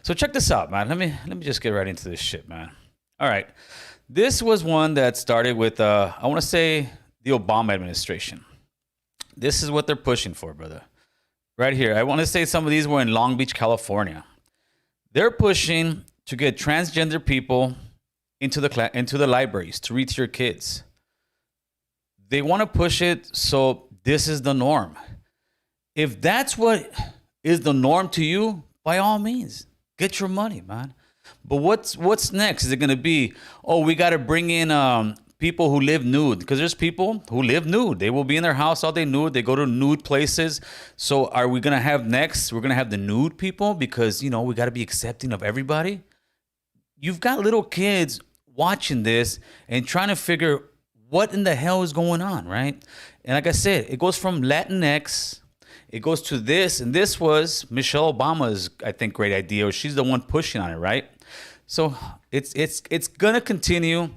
So check this out, man. Let me just get right into this shit, man. All right. This was one that started with I want to say the Obama administration. This is what they're pushing for, brother. Right here. I want to say some of these were in Long Beach, California. They're pushing to get transgender people into the libraries to read to your kids. They want to push it so this is the norm. If that's what is the norm to you, by all means, get your money, man. But what's next? Is it going to be, oh, we got to bring in people who live nude? Because there's people who live nude. They will be in their house all day nude. They go to nude places. So are we going to have next? We're going to have the nude people because, you know, we got to be accepting of everybody. You've got little kids watching this and trying to figure what in the hell is going on, right? And like I said, it goes from Latinx, it goes to this, and this was Michelle Obama's, I think, great idea, or she's the one pushing on it, right? So it's gonna continue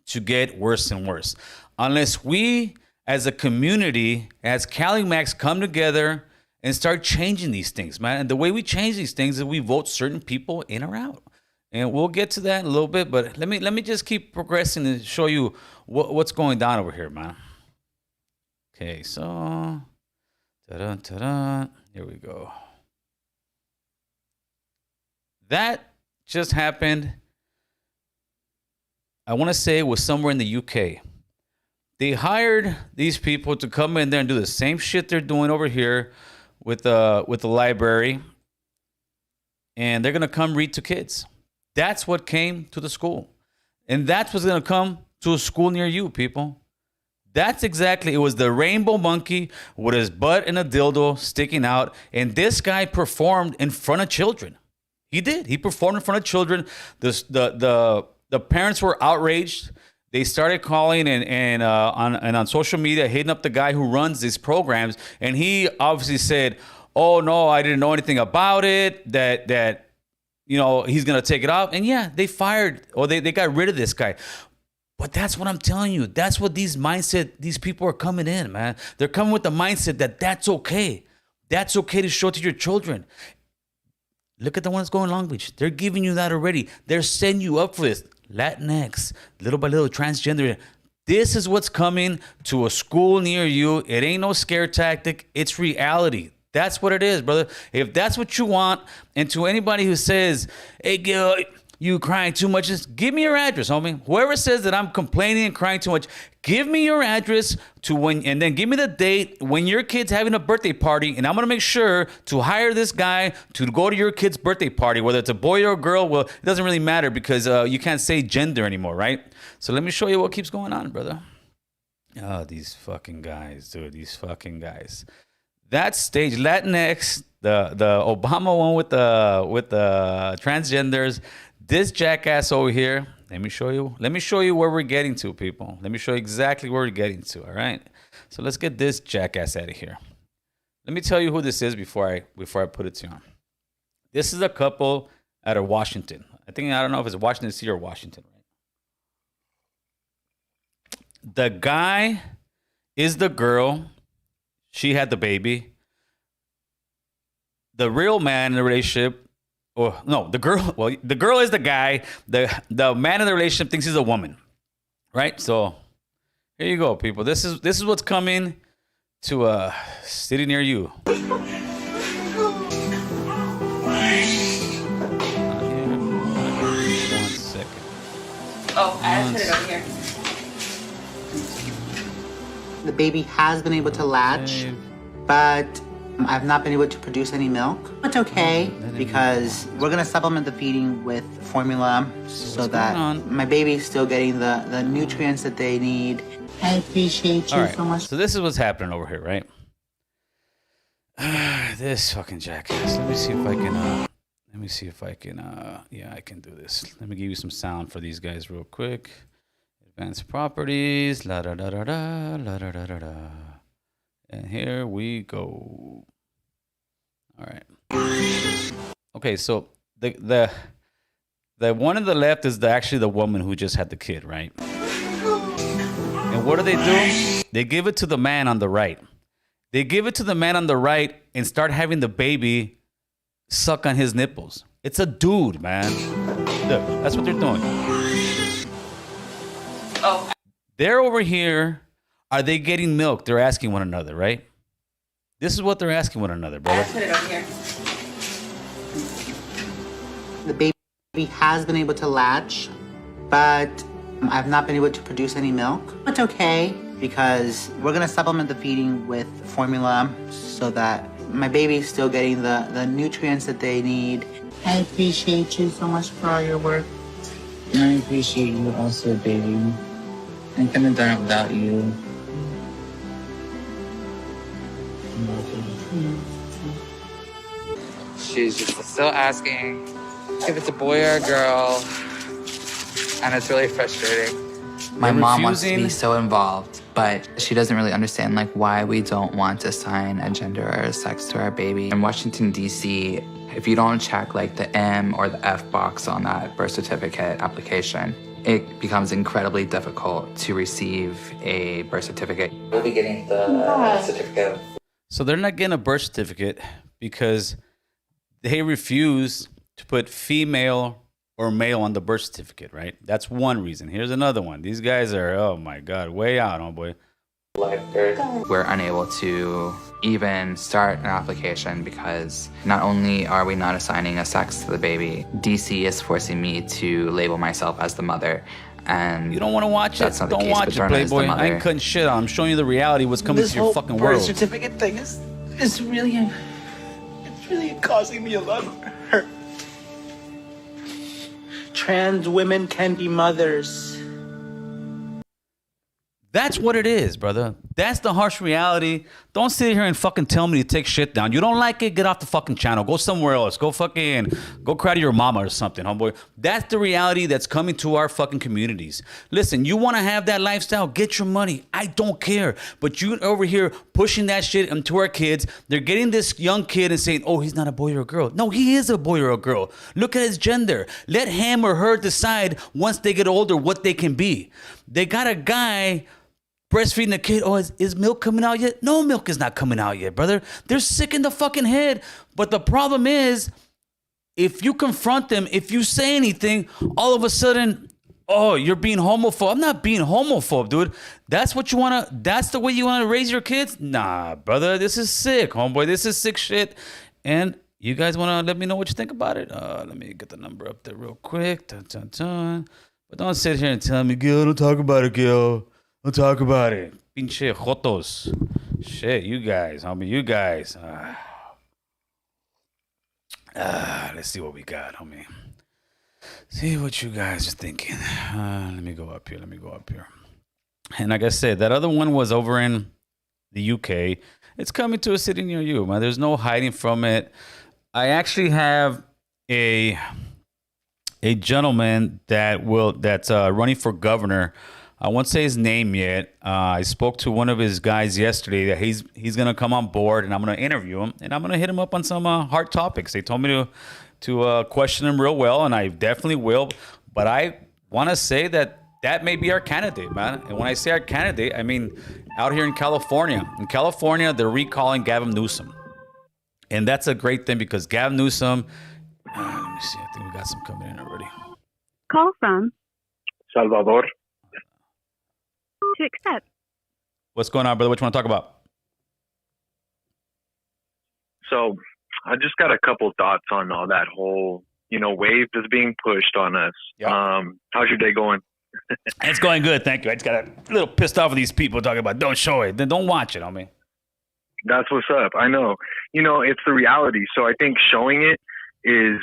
to get worse and worse unless we, as a community, as Cali Max, come together and start changing these things, man. And the way we change these things is we vote certain people in or out. And we'll get to that in a little bit, but let me just keep progressing and show you what's going down over here, man. Okay, so here we go. That just happened. I want to say it was somewhere in the UK. They hired these people to come in there and do the same shit they're doing over here with the library, and they're gonna come read to kids. That's what came to the school. And that's what's going to come to a school near you, people. That's exactly, it was the rainbow monkey with his butt and a dildo sticking out. And this guy performed in front of children. He did. He performed in front of children. The parents were outraged. They started calling and on social media, hitting up the guy who runs these programs. And he obviously said, oh, no, I didn't know anything about it, that you know, he's going to take it off. And yeah, they fired or they got rid of this guy. But that's what I'm telling you. That's what these people are coming in, man. They're coming with the mindset that that's okay. That's okay to show to your children. Look at the ones going Long Beach. They're giving you that already. They're setting you up for this. Latinx, little by little, transgender. This is what's coming to a school near you. It ain't no scare tactic. It's reality. That's what it is, brother. If that's what you want, and to anybody who says, hey, Gil, you crying too much, just give me your address, homie. Whoever says that I'm complaining and crying too much, give me your address and then give me the date when your kid's having a birthday party, and I'm going to make sure to hire this guy to go to your kid's birthday party, whether it's a boy or a girl. Well, it doesn't really matter because you can't say gender anymore, right? So let me show you what keeps going on, brother. Oh, these fucking guys, dude. These fucking guys. That stage, Latinx, the Obama one with the transgenders, this jackass over here. Let me show you where we're getting to, people. Let me show you exactly where we're getting to. All right. So let's get this jackass out of here. Let me tell you who this is before I put it to you on. This is a couple out of Washington. I don't know if it's Washington D.C. or Washington. Right? The guy is the girl. She had the baby. The real man in the relationship, or no, the girl. Well, the girl is the guy. The man in the relationship thinks he's a woman, right? So here you go, people. This is what's coming to a city near you. Oh, I put it over here. The baby has been able to latch, but I've not been able to produce any milk. It's okay because we're gonna supplement the feeding with formula so that my baby's still getting the nutrients that they need. I appreciate you so much. So this is what's happening over here, right? This fucking jackass. Let me see if I can. Yeah, I can do this. Let me give you some sound for these guys real quick. Advanced properties, la da da da da, la da da da da. And here we go. All right. Okay, so the one on the left is actually the woman who just had the kid, right? And what do? They give it to the man on the right. They give it to the man on the right and start having the baby suck on his nipples. It's a dude, man. Look, that's what they're doing. Oh, They're over here. Are they getting milk? They're asking one another, right? This is what they're asking one another, I brother. put it on here. The baby has been able to latch, but I've not been able to produce any milk. It's okay because we're gonna supplement the feeding with formula so that my baby's still getting the nutrients that they need. I appreciate you so much for all your work. I appreciate you also, baby. I couldn't have done it without you. She's just still asking if it's a boy or a girl, and it's really frustrating. My mom wants to be so involved, but she doesn't really understand like why we don't want to assign a gender or a sex to our baby. In Washington, D.C., if you don't check like the M or the F box on that birth certificate application, it becomes incredibly difficult to receive a birth certificate. We'll be getting the certificate. So they're not getting a birth certificate because they refuse to put female or male on the birth certificate, right? That's one reason. Here's another one. These guys are, oh my God, way out, homeboy. We're unable to even start an application because not only are we not assigning a sex to the baby, DC is forcing me to label myself as the mother. And you don't want to watch it? That's not the Don't case. watch it, Paterna is the Playboy. I mother. ain't cutting shit on. I'm showing you the reality, what's coming to your fucking world. This whole birth certificate thing is really, it's really causing me a lot of hurt. Trans women can be mothers. That's what it is, brother. That's the harsh reality. Don't sit here and fucking tell me to take shit down. You don't like it, get off the fucking channel. Go somewhere else. Go cry to your mama or something, homeboy. That's the reality that's coming to our fucking communities. Listen, you want to have that lifestyle, get your money. I don't care. But you over here pushing that shit into our kids. They're getting this young kid and saying, oh, he's not a boy or a girl. No, he is a boy or a girl. Look at his gender. Let him or her decide once they get older what they can be. They got a guy breastfeeding a kid. Oh, is milk coming out yet? No, milk is not coming out yet, brother. They're sick in the fucking head. But the problem is, if you confront them, if you say anything, all of a sudden, oh, you're being homophobe. I'm not being homophobe, dude. That's what you want to, that's the way you want to raise your kids? Nah, brother, this is sick, homeboy. This is sick shit. And you guys want to let me know what you think about it? Let me get the number up there real quick. Dun, dun, dun. But don't sit here and tell me, Gil, don't talk about it, Gil. Don't talk about it. Pinche jotos. Shit, you guys, homie, you guys. Let's see what we got, homie. See what you guys are thinking. Let me go up here. And like I said, that other one was over in the UK. It's coming to a city near you, man. There's no hiding from it. I actually have a gentleman that's running for governor. I won't say his name yet. I spoke to one of his guys yesterday that he's gonna come on board, and I'm gonna interview him, and I'm gonna hit him up on some hard topics. They told me to question him real well, and I definitely will. But I want to say that may be our candidate, man. And when I say our candidate, I mean out here in California. In California, they're recalling Gavin Newsom, and that's a great thing because Gavin Newsom. Let me see. I think we got some coming in already. Call from Salvador. to accept. What's going on, brother? What you want to talk about? So I just got a couple thoughts on all that whole, wave that's being pushed on us. Yep. How's your day going? It's going good, thank you. I just got a little pissed off with these people talking about don't show it, then don't watch it, homie. That's what's up. I know. It's the reality. So I think showing it is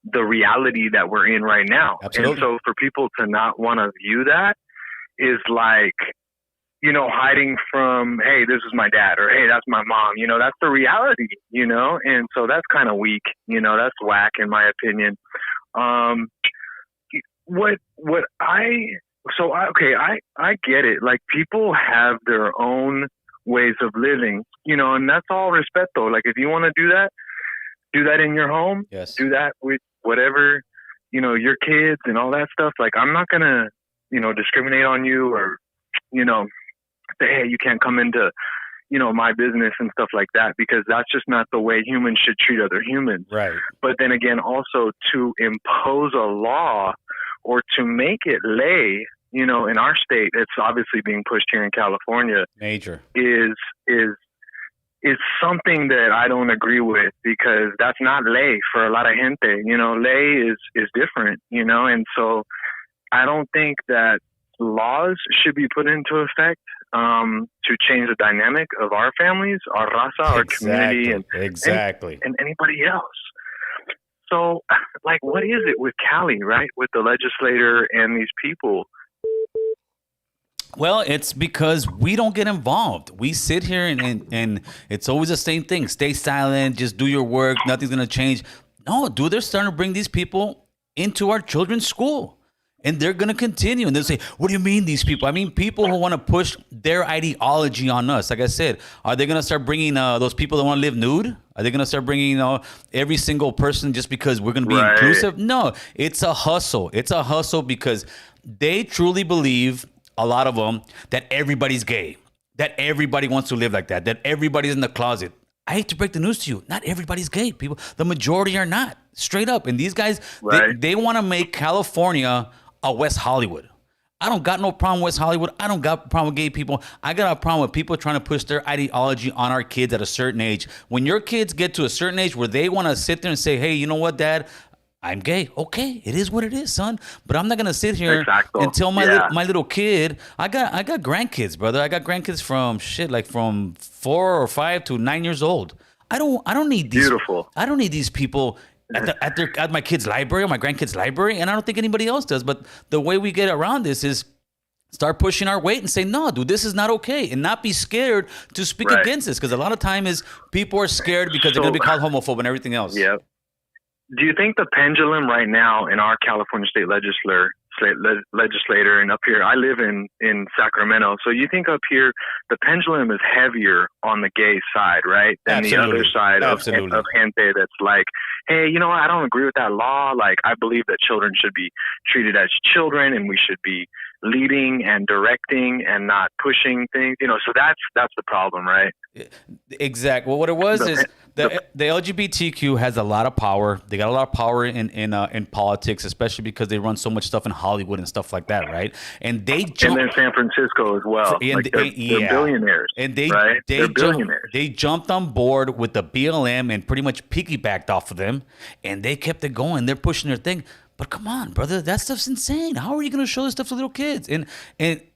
the reality that we're in right now. Absolutely. And so for people to not want to view that is like, hiding from, hey, this is my dad, or hey, that's my mom. That's the reality, and so that's kind of weak. That's whack in my opinion. I get it. Like, people have their own ways of living, and that's all respect though. Like, if you want to do that in your home. Yes. Do that with whatever, your kids and all that stuff. Like, I'm not going to, discriminate on you or, say, hey, you can't come into, my business and stuff like that, because that's just not the way humans should treat other humans. Right. But then again, also to impose a law or to make it lay, in our state, it's obviously being pushed here in California. Major. Is something that I don't agree with, because that's not ley for a lot of gente. Ley is different, and so I don't think that laws should be put into effect to change the dynamic of our families, our raza, our community, and anybody else. So, what is it with Cali, right? With the legislator and these people? Well, it's because we don't get involved. We sit here and it's always the same thing. Stay silent, just do your work. Nothing's going to change. No, dude, they're starting to bring these people into our children's school. And they're going to continue. And they'll say, what do you mean these people? I mean, people who want to push their ideology on us. Like I said, are they going to start bringing those people that want to live nude? Are they going to start bringing every single person just because we're going to be inclusive? No, it's a hustle. It's a hustle because they truly believe, a lot of them, that everybody's gay, that everybody wants to live like that everybody's in the closet. I hate to break the news to you. Not everybody's gay, people. The majority are not. Straight up. And these guys, they want to make California a West Hollywood. I don't got no problem with West Hollywood. I don't got a problem with gay people. I got a problem with people trying to push their ideology on our kids at a certain age. When your kids get to a certain age where they want to sit there and say, hey, you know what, Dad? I'm gay. Okay, it is what it is, son. But I'm not gonna sit here and tell my little kid. I got grandkids, brother. I got grandkids from from 4 or 5 to 9 years old. I don't need these. Beautiful. I don't need these people at my kid's library or my grandkids' library, and I don't think anybody else does. But the way we get around this is start pushing our weight and say, no, dude, this is not okay, and not be scared to speak against this, because a lot of time is people are scared because they're gonna be called homophobe and everything else. Yep. Do you think the pendulum right now in our California state legislator, and up here, I live in Sacramento, so you think up here the pendulum is heavier on the gay side, right, than the other side of gente that's like, hey, you know what, I don't agree with that law. Like, I believe that children should be treated as children, and we should be leading and directing and not pushing things, so that's the problem, right? Exactly. Well, what it was is the LGBTQ has a lot of power. They got a lot of power in politics, especially because they run so much stuff in Hollywood and stuff like that, right? And they jump, and then San Francisco as well. They're billionaires, and they're billionaires. They jumped on board with the BLM and pretty much piggybacked off of them, and they kept it going. They're pushing their thing. But come on, brother, that stuff's insane. How are you going to show this stuff to little kids? And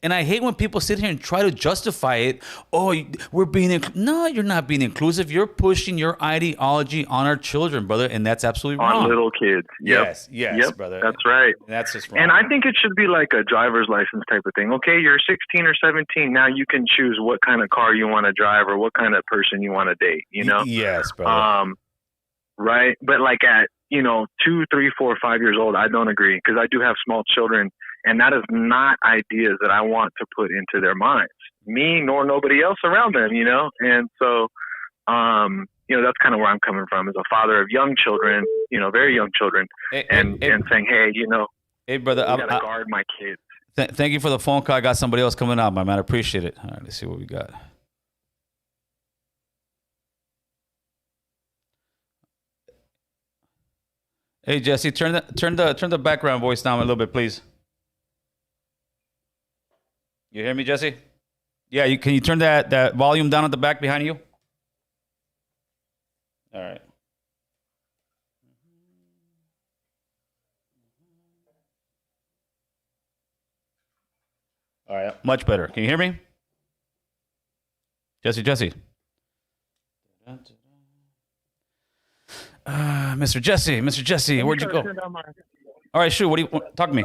I hate when people sit here and try to justify it. Oh, we're being no, you're not being inclusive. You're pushing your ideology on our children, brother, and that's absolutely wrong. On little kids. Yep. Yes, brother. That's right. And that's just wrong. And I think it should be like a driver's license type of thing. Okay, you're 16 or 17. Now you can choose what kind of car you want to drive or what kind of person you want to date, Yes, brother. Right? But like at 2, 3, 4, 5 years old, I don't agree, because I do have small children, and that is not ideas that I want to put into their minds, me nor nobody else around them, And so, that's kind of where I'm coming from as a father of young children, very young children, and saying, hey, hey, brother, I gotta guard my kids. Thank you for the phone call. I got somebody else coming up, my man. I appreciate it. All right, let's see what we got. Hey, Jesse, turn the background voice down a little bit, please. You hear me, Jesse? Yeah, can you turn that volume down at the back behind you? All right. All right, much better. Can you hear me? Jesse. Mr. Jesse, where'd you go? All right, shoot. What do you talk to me?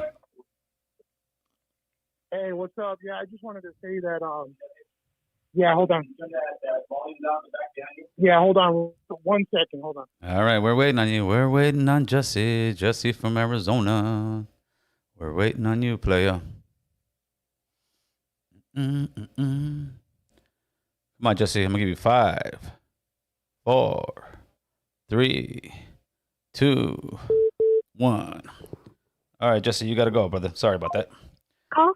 Hey, what's up? Yeah, I just wanted to say that. Yeah, hold on. Yeah, hold on. 1 second. Hold on. All right, we're waiting on you. We're waiting on Jesse from Arizona. We're waiting on you, player. Come on, Jesse. I'm gonna give you 5, 4, 3, 2, 1. All right, Jesse, you got to go, brother. Sorry about that. Call.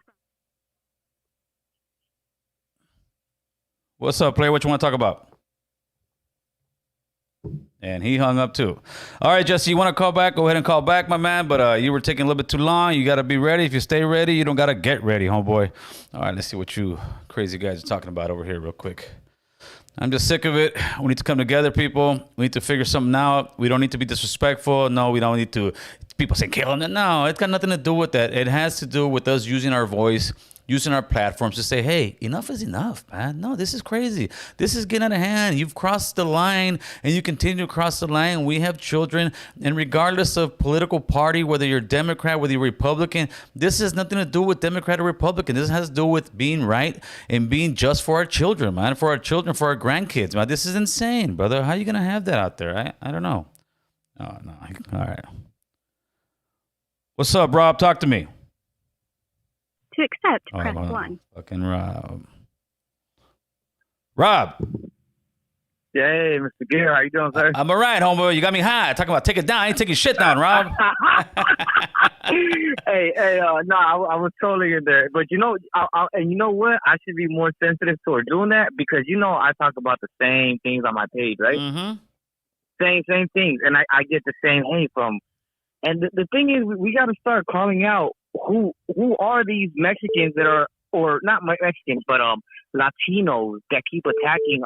What's up, player? What you want to talk about? And he hung up too. All right, Jesse, you want to call back? Go ahead and call back, my man. But you were taking a little bit too long. You got to be ready. If you stay ready, you don't got to get ready, homeboy. All right, let's see what you crazy guys are talking about over here real quick. I'm just sick of it. We need to come together, people. We need to figure something out. We don't need to be disrespectful. No, we don't need to. People say, kill them. No, it's got nothing to do with that. It has to do with us using our voice, using our platforms to say, hey, enough is enough, man. No, this is crazy. This is getting out of hand. You've crossed the line and you continue to cross the line. We have children. And regardless of political party, whether you're Democrat, whether you're Republican, this has nothing to do with Democrat or Republican. This has to do with being right and being just for our children, man, for our children, for our grandkids, man. This is insane, brother. How are you going to have that out there? I don't know. Oh, no. All right. What's up, Rob? Talk to me. To accept, press 1. Fucking Rob. Rob. Hey, Mr. Gear, how you doing, sir? I'm all right, homeboy. You got me high. Talking about take it down. I ain't taking shit down, Rob. hey, no, I was totally in there. But you know, and you know what? I should be more sensitive toward doing that because, you know, I talk about the same things on my page, right? Mm-hmm. Same things. And I get the same hate from. And the thing is, we got to start calling out who are these Mexicans that are, or not Mexicans, but Latinos that keep attacking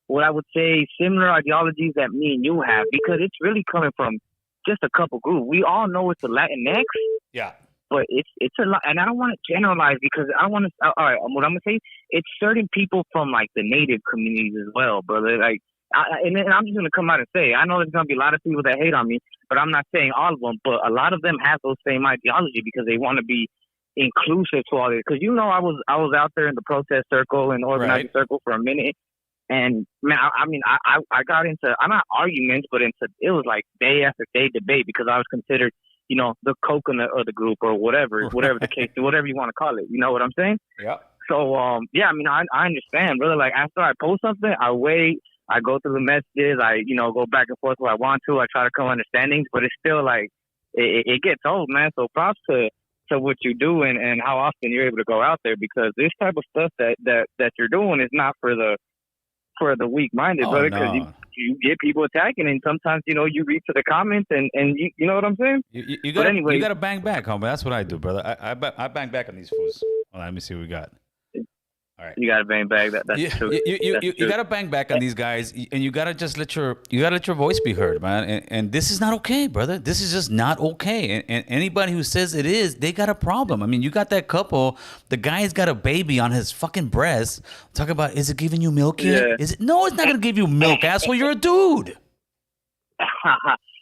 what I would say similar ideologies that me and you have, because it's really coming from just a couple groups. We all know it's the Latinx, yeah, but it's a lot, and I don't want to generalize because I want to. All right, what I'm gonna say, it's certain people from like the native communities as well, brother. Like, and I'm just gonna come out and say, I know there's gonna be a lot of people that hate on me, but I'm not saying all of them. But a lot of them have those same ideology because they want to be inclusive to all this. Because you know, I was out there in the protest circle and organizing circle for a minute, and man, I got into, I'm not arguments, but it was like day after day debate because I was considered, you know, the coconut of the group or whatever the case, whatever you want to call it. You know what I'm saying? Yeah. So yeah, I mean, I understand, brother. Like after I post something, I wait. I go through the messages. I, you know, go back and forth where I want to. I try to come understandings, but it's still like it gets old, man. So props to what you do and how often you're able to go out there, because this type of stuff that you're doing is not for the weak-minded, brother. Because you get people attacking, and sometimes, you know, you read to the comments and you know what I'm saying. You got to bang back, homie. That's what I do, brother. I bang back on these fools. Well, let me see what we got. All right. You got to bang back. That's true. You got to bang back on these guys, and you got to just let your voice be heard, man. And this is not okay, brother. This is just not okay. And anybody who says it is, they got a problem. I mean, you got that couple. The guy's got a baby on his fucking breast. Talk about, is it giving you milk yet? Yeah. Is it? No, it's not gonna give you milk, asshole. You're a dude.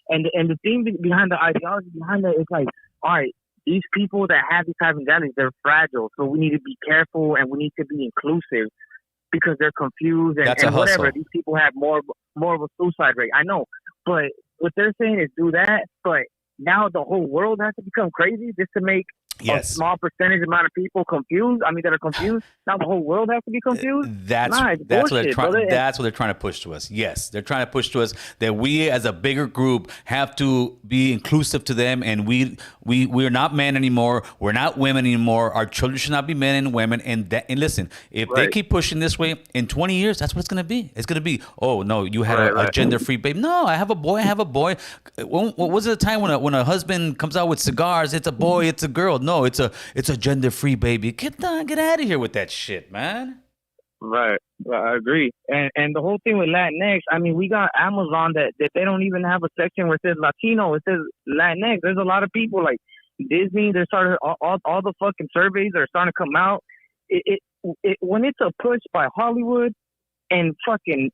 And the thing behind the ideology behind it is like, all right, these people that have these type of identities, they're fragile. So we need to be careful and we need to be inclusive because they're confused and whatever. These people have more of a suicide rate. I know, but what they're saying is do that. But now the whole world has to become crazy just to make a small percentage amount of people confused. I mean, that are confused. Now the whole world has to be confused. That's what they're trying to push to us. Yes, they're trying to push to us that we, as a bigger group, have to be inclusive to them, and we're not men anymore. We're not women anymore. Our children should not be men and women. And listen, if they keep pushing this way, in 20 years, that's what it's going to be. It's going to be, oh no, you had a gender-free baby. No, I have a boy. What was it a time when a husband comes out with cigars? It's a boy. It's a girl. No, it's a gender-free baby. Get out of here with that shit, man. Right. I agree. And the whole thing with Latinx, I mean, we got Amazon that they don't even have a section where it says Latino. It says Latinx. There's a lot of people like Disney. They're starting all the fucking surveys are starting to come out. It when it's a push by Hollywood and fucking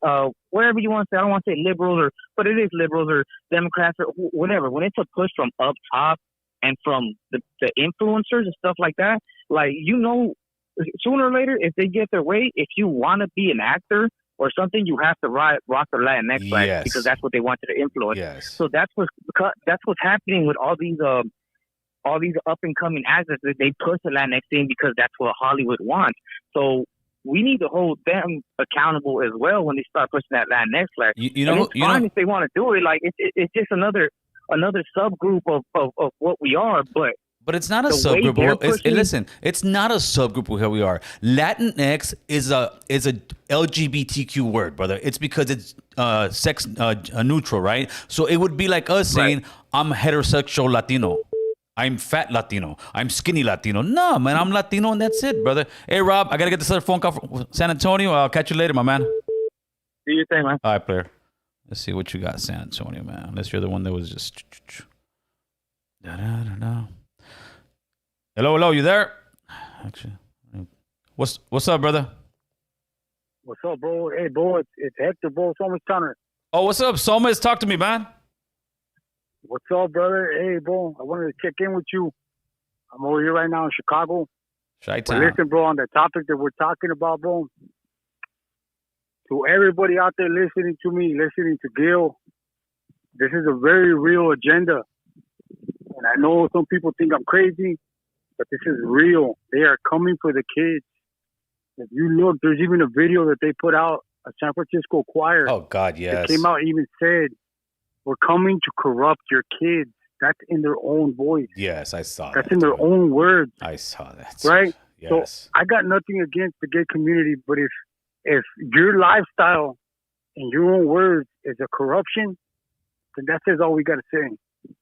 wherever you want to say, I don't want to say liberals but it is liberals or Democrats or whatever. When it's a push from up top and from the influencers and stuff like that, like, you know, sooner or later, if they get their way, if you want to be an actor or something, you have to rock the Latinx flag because that's what they want you to influence. Yes. So that's what's happening with all these up and coming actors. They push the Latinx thing because that's what Hollywood wants. So we need to hold them accountable as well when they start pushing that Latinx flag. It's fine if they want to do it. Like it's just another subgroup of what we are, but But it's not a The way subgroup. they're pushing- Listen, it's not a subgroup of who we are. Latinx is a LGBTQ word, brother. It's because it's sex neutral, right? So it would be like us saying, I'm heterosexual Latino. I'm fat Latino. I'm skinny Latino. No, man, I'm Latino and that's it, brother. Hey, Rob, I got to get this other phone call from San Antonio. I'll catch you later, my man. Do your thing, man. All right, player. Let's see what you got, San Antonio, man. Unless you're the one that was just... Da-da-da-da. Hello, you there? Actually, what's up, brother? What's up, bro? Hey, bro, it's Hector, bro. So much Turner. Oh, what's up, Somas? Talk to me, man. What's up, brother? Hey, bro, I wanted to check in with you. I'm over here right now in Chicago. Chi-town. But listen, bro, on the topic that we're talking about, bro, to everybody out there listening to me, listening to Gil, this is a very real agenda. And I know some people think I'm crazy, but this is real. They are coming for the kids. If you look, there's even a video that they put out, a San Francisco choir. Oh, God, yes. That came out and even said, we're coming to corrupt your kids. That's in their own voice. Yes, I saw that. That's in their own words. I saw that. Right? Yes. So I got nothing against the gay community, but if your lifestyle and your own words is a corruption, then that says all we got to say.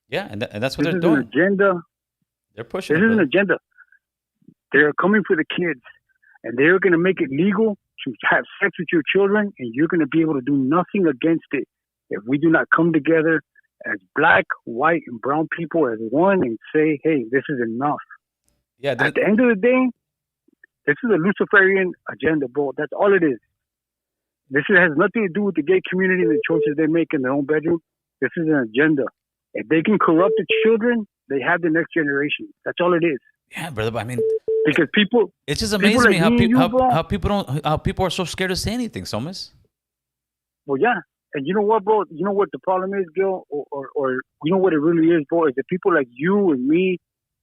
Yeah, and that's what this they're is doing. An agenda. They're pushing This is an agenda. They're coming for the kids, and they're going to make it legal to have sex with your children, and you're going to be able to do nothing against it if we do not come together as black, white, and brown people as one and say, hey, this is enough. Yeah. At the end of the day, this is a Luciferian agenda, bro. That's all it is. This has nothing to do with the gay community and the choices they make in their own bedroom. This is an agenda. If they can corrupt the children, they have the next generation. That's all it is. Yeah, brother. But I mean, because people, it's just amazing like me how you, people are so scared to say anything, Somas. Well, yeah, and you know what, bro? You know what the problem is, Gil, or you know what it really is, bro? Is that people like you and me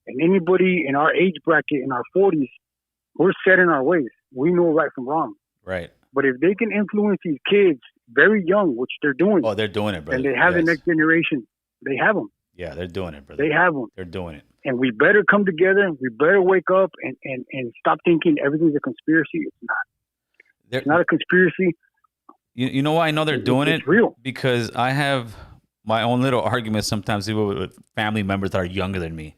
and anybody in our age bracket in our 40s, we're set in our ways. We know right from wrong. Right. But if they can influence these kids very young, which they're doing, oh, they're doing it, brother. And they have the next generation. They have them. Yeah, they're doing it, brother. They have them. They're doing it. And we better come together. We better wake up and stop thinking everything's a conspiracy. It's not. It's not a conspiracy. You know why I know they're doing it? It's real. Because I have my own little arguments sometimes even with family members that are younger than me.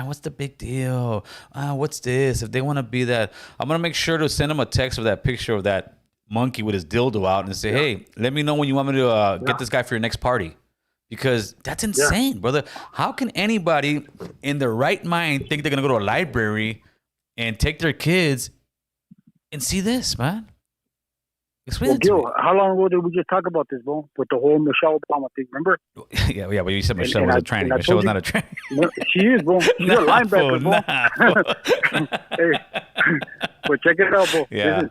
What's the big deal? What's this? If they want to be that, I'm going to make sure to send them a text of that picture of that monkey with his dildo out and say, hey, let me know when you want me to get this guy for your next party. Because that's insane, brother. How can anybody in their right mind think they're going to go to a library and take their kids and see this, man? Explain it to me. Gil, how long ago did we just talk about this, bro? With the whole Michelle Obama thing, remember? yeah, but you said Michelle was a tranny. Michelle was not a tranny. No, she is, bro. She's a linebacker, bro. Hey, but check it out, bro. Yeah.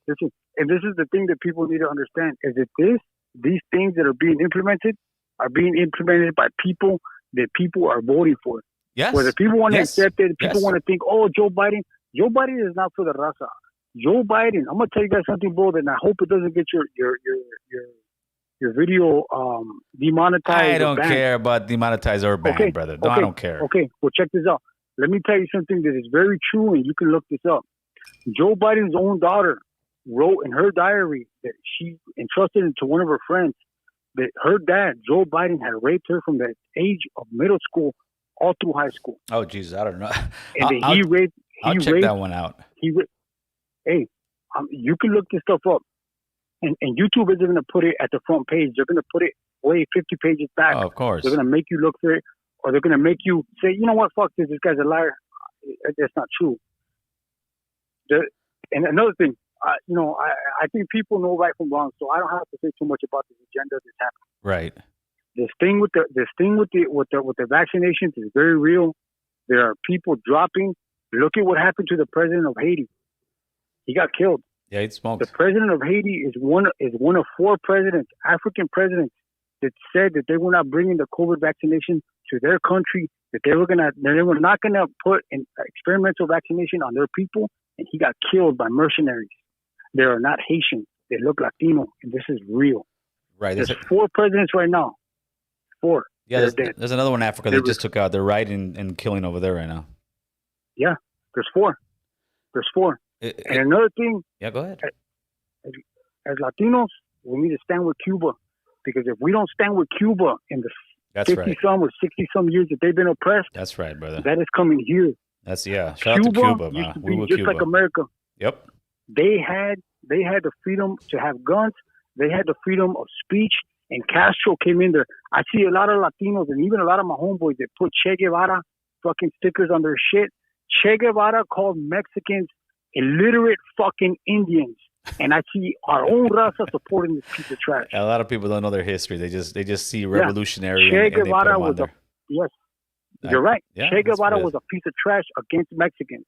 This is the thing that people need to understand, is that these things that are being implemented are being implemented by people that people are voting for. Yes. Whether people want to accept it, people want to think, oh, Joe Biden is not for the raza. Joe Biden, I'm gonna tell you guys something, bro, and I hope it doesn't get your video demonetized. I don't care about demonetized or banned, brother. No, I don't care. Okay, well, check this out. Let me tell you something that is very true, and you can look this up. Joe Biden's own daughter wrote in her diary that she entrusted it to one of her friends that her dad, Joe Biden, had raped her from the age of middle school all through high school. Oh, Jesus, I don't know. And I'll check that one out. Hey, you can look this stuff up. And YouTube isn't going to put it at the front page. They're going to put it way 50 pages back. Oh, of course. They're going to make you look for it, or they're going to make you say, you know what, fuck this guy's a liar. That's not true. And another thing, I think people know right from wrong, so I don't have to say too much about this agenda that's happening. Right. This thing with the vaccinations is very real. There are people dropping. Look at what happened to the president of Haiti. He got killed. Yeah, he smoked. The president of Haiti is one of 4 presidents, African presidents, that said that they were not bringing the COVID vaccination to their country. That they were not gonna put an experimental vaccination on their people, and he got killed by mercenaries. They are not Haitian. They look Latino, and this is real. Right. There's 4 presidents right now. 4. Yeah, They're dead. there's another one in Africa they just took out. They're rioting and killing over there right now. Yeah, there's 4. And another thing. Yeah, go ahead. As Latinos, we need to stand with Cuba, because if we don't stand with Cuba in the 50-some or 60-some years that they've been oppressed, that's right, brother. That is coming here. Shout out to Cuba, man. We were just Cuba. Like America. Yep. They had the freedom to have guns. They had the freedom of speech, and Castro came in there. I see a lot of Latinos and even a lot of my homeboys that put Che Guevara fucking stickers on their shit. Che Guevara called Mexicans illiterate fucking Indians. And I see our own raza supporting this piece of trash. A lot of people don't know their history. They just see revolutionary. Che Guevara was you're right. Yeah, Che Guevara was a piece of trash against Mexicans.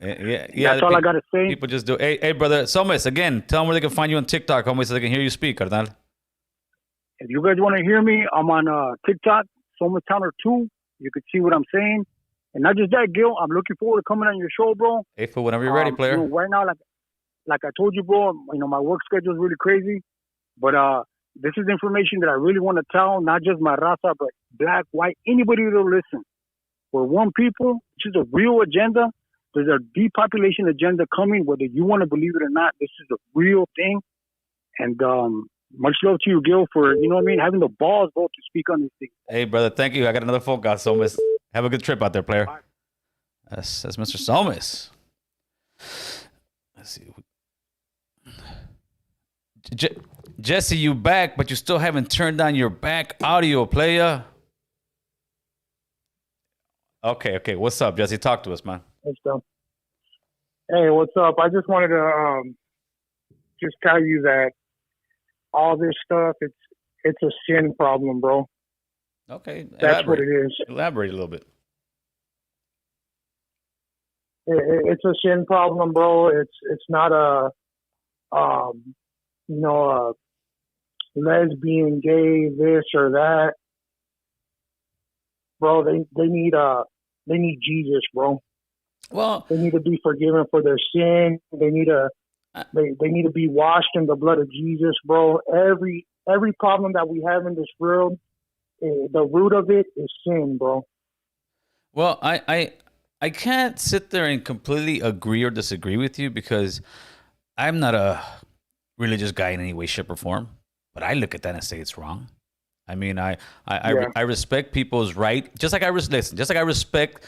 Yeah. That's all I gotta say. People just do. Hey, brother, Somes, again, tell them where they can find you on TikTok, homie, so they can hear you speak, carnal. If you guys want to hear me, I'm on TikTok, Somes Towner 2. You can see what I'm saying. And not just that, Gil, I'm looking forward to coming on your show, bro. Hey, for whenever you're ready, player. Right now, like I told you, bro, my work schedule is really crazy. But this is information that I really want to tell, not just my raza, but black, white, anybody that'll listen. We're one people. This is a real agenda. There's a depopulation agenda coming, whether you want to believe it or not. This is a real thing. And much love to you, Gil, for, having the balls, bro, to speak on these things. Hey, brother, thank you. I got another phone call, Somes. Have a good trip out there, player. Bye. That's Mr. Somes. Let's see. Jesse, you back, but you still haven't turned on your back audio, player. Okay. What's up, Jesse? Talk to us, man. Let's go. Hey, what's up? I just wanted to just tell you that all this stuff, it's a sin problem, bro. Okay. That's what it is. Elaborate a little bit. It's a sin problem, bro. It's not a lesbian, gay, this or that. Bro, they need Jesus, bro. Well, they need to be forgiven for their sin. They need to be washed in the blood of Jesus, bro. Every problem that we have in this world, the root of it is sin, bro. Well, I can't sit there and completely agree or disagree with you, because I'm not a religious guy in any way, shape, or form. But I look at that and say it's wrong. I mean, I respect people's right, just like I respect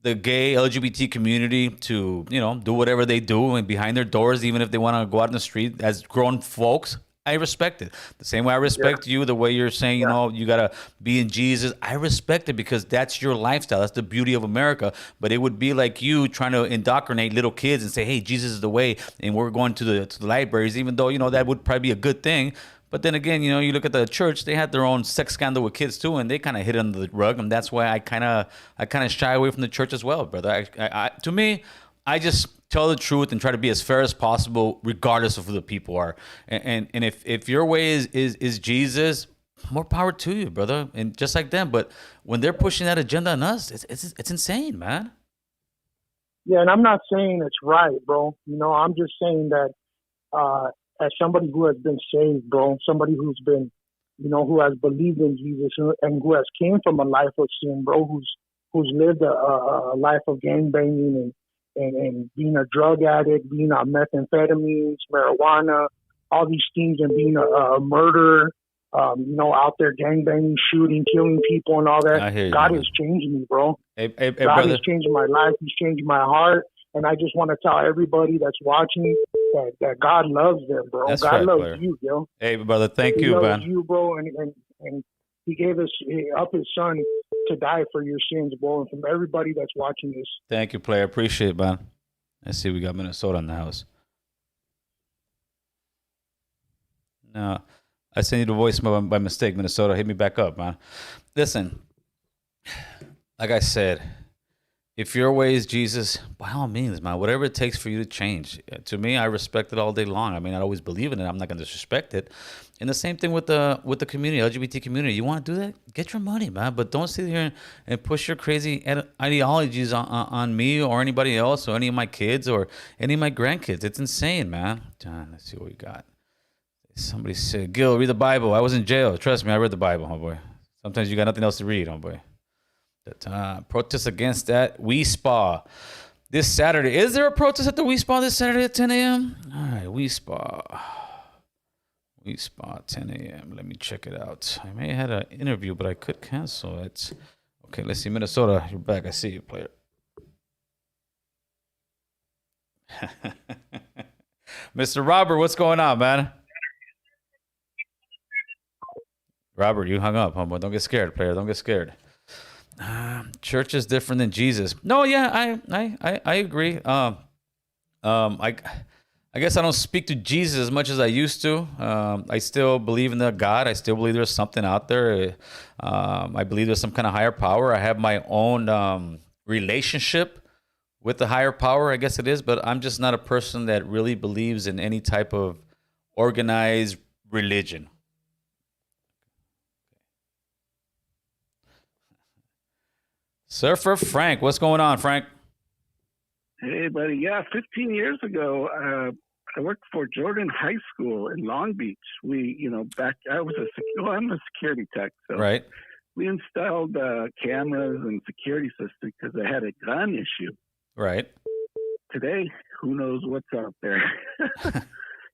the gay LGBT community to, do whatever they do and behind their doors, even if they want to go out in the street as grown folks. I respect it. The same way I respect you, the way you're saying, you got to be in Jesus. I respect it, because that's your lifestyle. That's the beauty of America. But it would be like you trying to indoctrinate little kids and say, hey, Jesus is the way, and we're going to the libraries, even though, that would probably be a good thing. But then again, you look at the church, they had their own sex scandal with kids too, and they kind of hid it under the rug. And that's why I kind of shy away from the church as well, brother. To me, I just tell the truth and try to be as fair as possible, regardless of who the people are. And if your way is Jesus, more power to you, brother. And just like them. But when they're pushing that agenda on us, it's insane, man. Yeah, and I'm not saying it's right, bro. I'm just saying that as somebody who has been saved, bro, somebody who's been, who has believed in Jesus and who has came from a life of sin, bro, who's lived a life of gangbanging and being a drug addict, being on methamphetamines, marijuana, all these things, and being a murderer, out there gangbanging, shooting, killing people and all that. I hear you, God man. is changing me, bro. Hey, God brother. is changing my life. He's changing my heart. And I just want to tell everybody that's watching that God loves them, bro. That's God right, loves player. you, yo. Hey, brother, thank He you, loves man. you, bro, and He gave us up His Son to die for your sins, bro. And from everybody that's watching this. Thank you, player. Appreciate it, man. Let's see, we got Minnesota in the house. No, I sent you the voicemail by mistake, Minnesota. Hit me back up, man. Listen, like I said, if your way is Jesus, by all means, man, whatever it takes for you to change. To me, I respect it all day long. I mean, I always believe in it. I'm not going to disrespect it. And the same thing with the community, LGBT community. You want to do that? Get your money, man. But don't sit here and push your crazy ideologies on me or anybody else or any of my kids or any of my grandkids. It's insane, man. Let's see what we got. Somebody said, Gil, read the Bible. I was in jail. Trust me, I read the Bible, my boy. Sometimes you got nothing else to read, homeboy. Protest against that We Spa this Saturday. Is there a protest at the We Spa this Saturday at 10 a.m.? All right, We Spa 10 a.m. Let me check it out. I may have had an interview, but I could cancel it. Okay, let's see. Minnesota, you're back. I see you, player. Mr. Robert, what's going on, man? Robert, you hung up, homeboy. Don't get scared, player. Don't get scared. Church is different than Jesus. No, yeah, I agree. I guess I don't speak to Jesus as much as I used to. I still believe in the God. I still believe there's something out there. I believe there's some kind of higher power. I have my own relationship with the higher power, I guess it is, but I'm just not a person that really believes in any type of organized religion. Surfer Frank, what's going on, Frank? Hey, buddy. Yeah, 15 years ago, I worked for Jordan High School in Long Beach. I'm a security tech, so right. We installed cameras and security systems because they had a gun issue. Right. Today, who knows what's out there?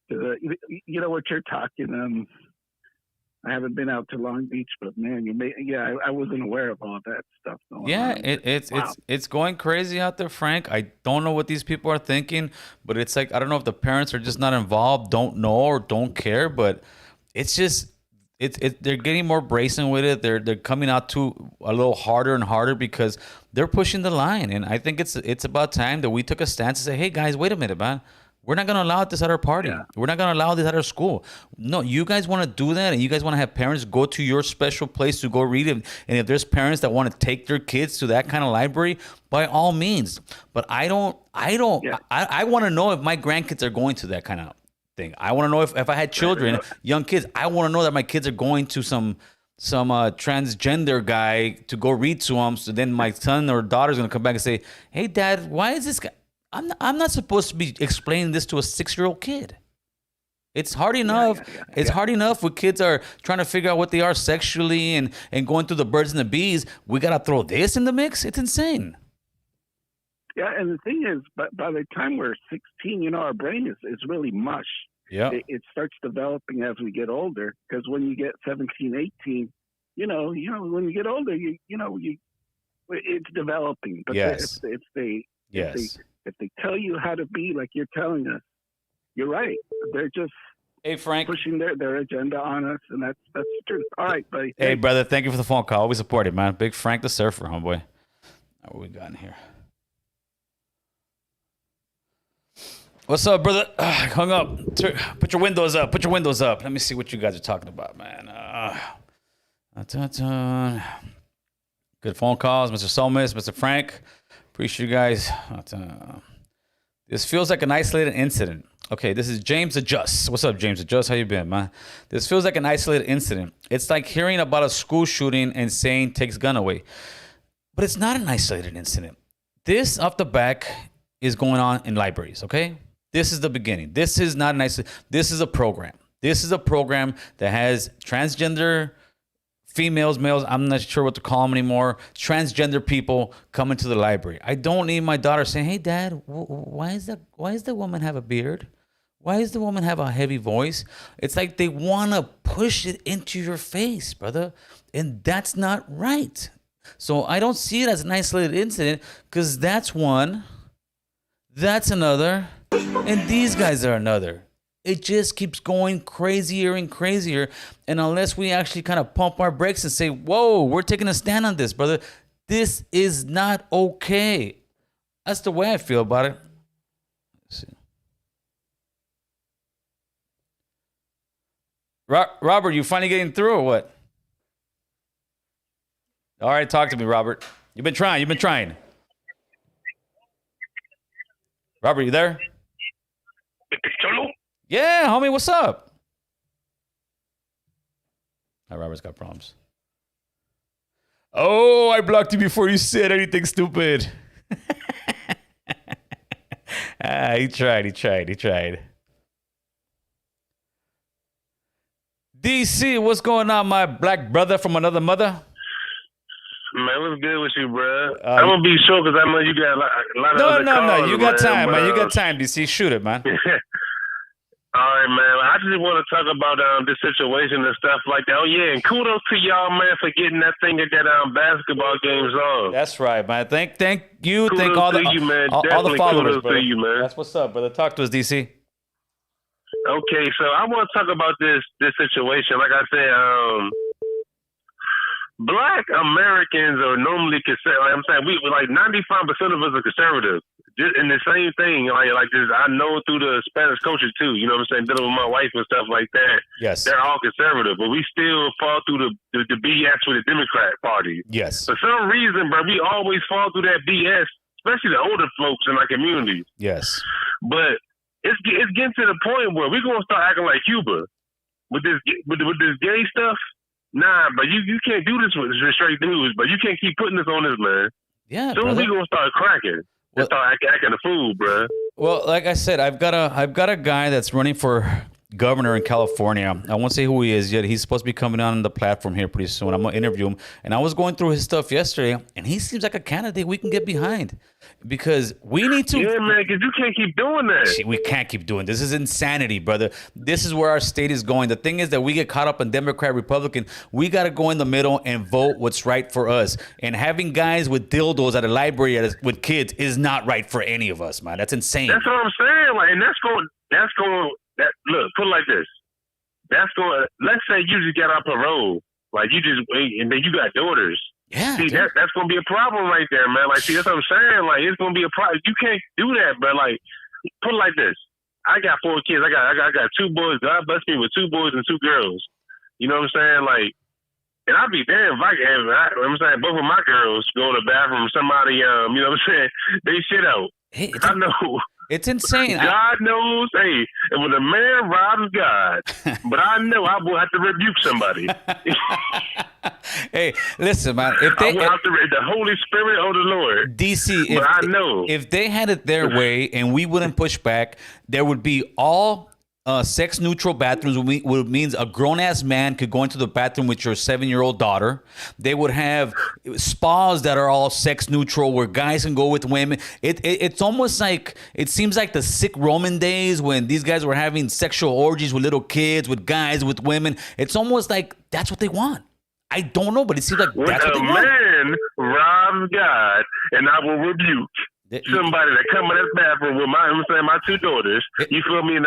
You know what you're talking. I haven't been out to Long Beach, but man, I wasn't aware of all that stuff going on. It's going crazy out there, Frank. I don't know what these people are thinking, but it's like, I don't know if the parents are just not involved, don't know, or don't care, but it's just, they're getting more brazen with it. They're coming out to a little harder and harder because they're pushing the line. And I think it's about time that we took a stance and say, hey guys, wait a minute, man. We're not going to allow this at our party. Yeah. We're not going to allow this at our school. No, you guys want to do that, and you guys want to have parents go to your special place to go read it. And if there's parents that want to take their kids to that kind of library, by all means. But I want to know if my grandkids are going to that kind of thing. I want to know if I had children, young kids, I want to know that my kids are going to some transgender guy to go read to them. So then my son or daughter's going to come back and say, hey, Dad, why is this guy? I'm not supposed to be explaining this to a 6-year-old kid. It's hard enough. It's hard enough when kids are trying to figure out what they are sexually and going through the birds and the bees. We got to throw this in the mix? It's insane. Yeah, and the thing is, by the time we're 16, our brain is really mush. Yeah. It starts developing as we get older, because when you get 17, 18, when you get older, it's developing. But yes. If they tell you how to be like you're telling us, you're right. They're just Frank, pushing their agenda on us, and that's the truth. All right, buddy. Hey, brother, thank you for the phone call. Always support it, man. Big Frank the Surfer, homeboy. What we got in here? What's up, brother? Hung up. Put your windows up. Let me see what you guys are talking about, man. Good phone calls, Mr. Solmis, Mr. Frank. Appreciate you guys. This feels like an isolated incident. Okay, this is James Adjust. What's up, James Adjust? How you been, man? This feels like an isolated incident. It's like hearing about a school shooting and saying takes gun away. But it's not an isolated incident. This, off the back, is going on in libraries, okay? This is the beginning. This is not an isolated. This is a program. This is a program that has transgender females, males, I'm not sure what to call them anymore, transgender people coming to the library. I don't need my daughter saying, hey, Dad, why does the woman have a beard? Why does the woman have a heavy voice? It's like they want to push it into your face, brother. And that's not right. So I don't see it as an isolated incident, because that's one, that's another, and these guys are another. It just keeps going crazier and crazier. And unless we actually kind of pump our brakes and say, whoa, we're taking a stand on this, brother. This is not okay. That's the way I feel about it. Let's see. Robert, you finally getting through or what? All right, talk to me, Robert. You've been trying. Robert, you there? Yeah, homie, what's up? Robert's got problems. Oh, I blocked you before you said anything stupid. He tried. DC, what's going on, my black brother from another mother? Man, what's good with you, bro? I'm gonna be short because I know you got a lot of other calls, No. You got time, man. You got But, time, DC. Shoot it, man. all right, man. I just want to talk about this situation and stuff like that. Oh, yeah, and kudos to y'all, man, for getting that thing at that basketball games on. That's right, man. Thank you. Kudos Thank all to you, man. all the Definitely followers, kudos brother. to you, man. That's what's up, brother. Talk to us, DC. Okay, so I want to talk about this situation. Like I said, Black Americans are normally considered. Like I'm saying, we like 95% of us are conservative. And the same thing, like this, I know through the Spanish culture too. You know what I'm saying? Dealing with my wife and stuff like that. Yes. They're all conservative, but we still fall through the BS with the Democrat Party. Yes. For some reason, bro, we always fall through that BS, especially the older folks in our communities. Yes. But it's getting to the point where we're gonna start acting like Cuba with this gay stuff. Nah, but you can't do this with straight dudes, but you can't keep putting this on this, man. Yeah, soon we gonna start cracking and start acting a fool, bro. Well, like I said, I've got a guy that's running for governor in California. I won't say who he is yet. He's supposed to be coming on the platform here pretty soon. I'm gonna interview him, and I was going through his stuff yesterday, and he seems like a candidate we can get behind because we need to. Yeah, man, because you can't keep doing that. We can't keep doing this. This is insanity, brother. This is where our state is going. The thing is that we get caught up in Democrat, Republican. We got to go in the middle and vote what's right for us. And having guys with dildos at a library with kids is not right for any of us, man. That's insane. That's what I'm saying. Like, and that's going. Look, put it like this. That's going. Let's say you just got out parole, like you just, and then you got daughters. Yeah. See, that's gonna be a problem right there, man. Like, see, that's what I'm saying. Like, it's gonna be a problem. You can't do that, but like, put it like this. I got 4 kids. I got 2 boys. God bless me with 2 boys and 2 girls. You know what I'm saying? Like, and I'd be damn if I'm saying both of my girls go to the bathroom. Somebody, you know what I'm saying? They shit out. Hey, I know. It's insane. God knows, hey, and when a man robs God, but I know I will have to rebuke somebody. Hey, listen, man. If they, I will have to the Holy Spirit or the Lord. DC, but I know if they had it their way and we wouldn't push back, there would be all sex neutral bathrooms, which means a grown ass man could go into the bathroom with your 7-year-old daughter. They would have spas that are all sex neutral where guys can go with women. It's almost like, it seems like the sick Roman days when these guys were having sexual orgies with little kids, with guys, with women. It's almost like that's what they want. I don't know, but it seems like that's what they want. When a man robs God, and I will rebuke somebody that come in this bathroom with my 2 daughters. You feel me? And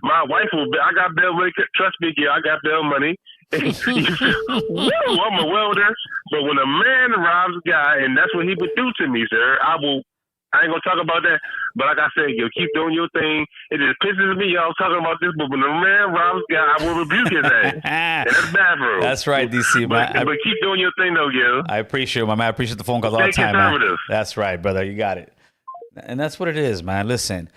my wife will be. I got bail money. Trust me, girl. I got bail money. Woo, I'm a welder. But when a man robs God, and that's what he would do to me, sir, I ain't gonna talk about that. But like I said, yo, keep doing your thing. It just pisses me off talking about this. But when a man robs God, I will rebuke his ass in the bathroom. That's right, DC, man. But keep doing your thing, though, yo. I appreciate it, my man. I appreciate the phone calls all the time, man. That's right, brother. You got it. And that's what it is, man. Listen,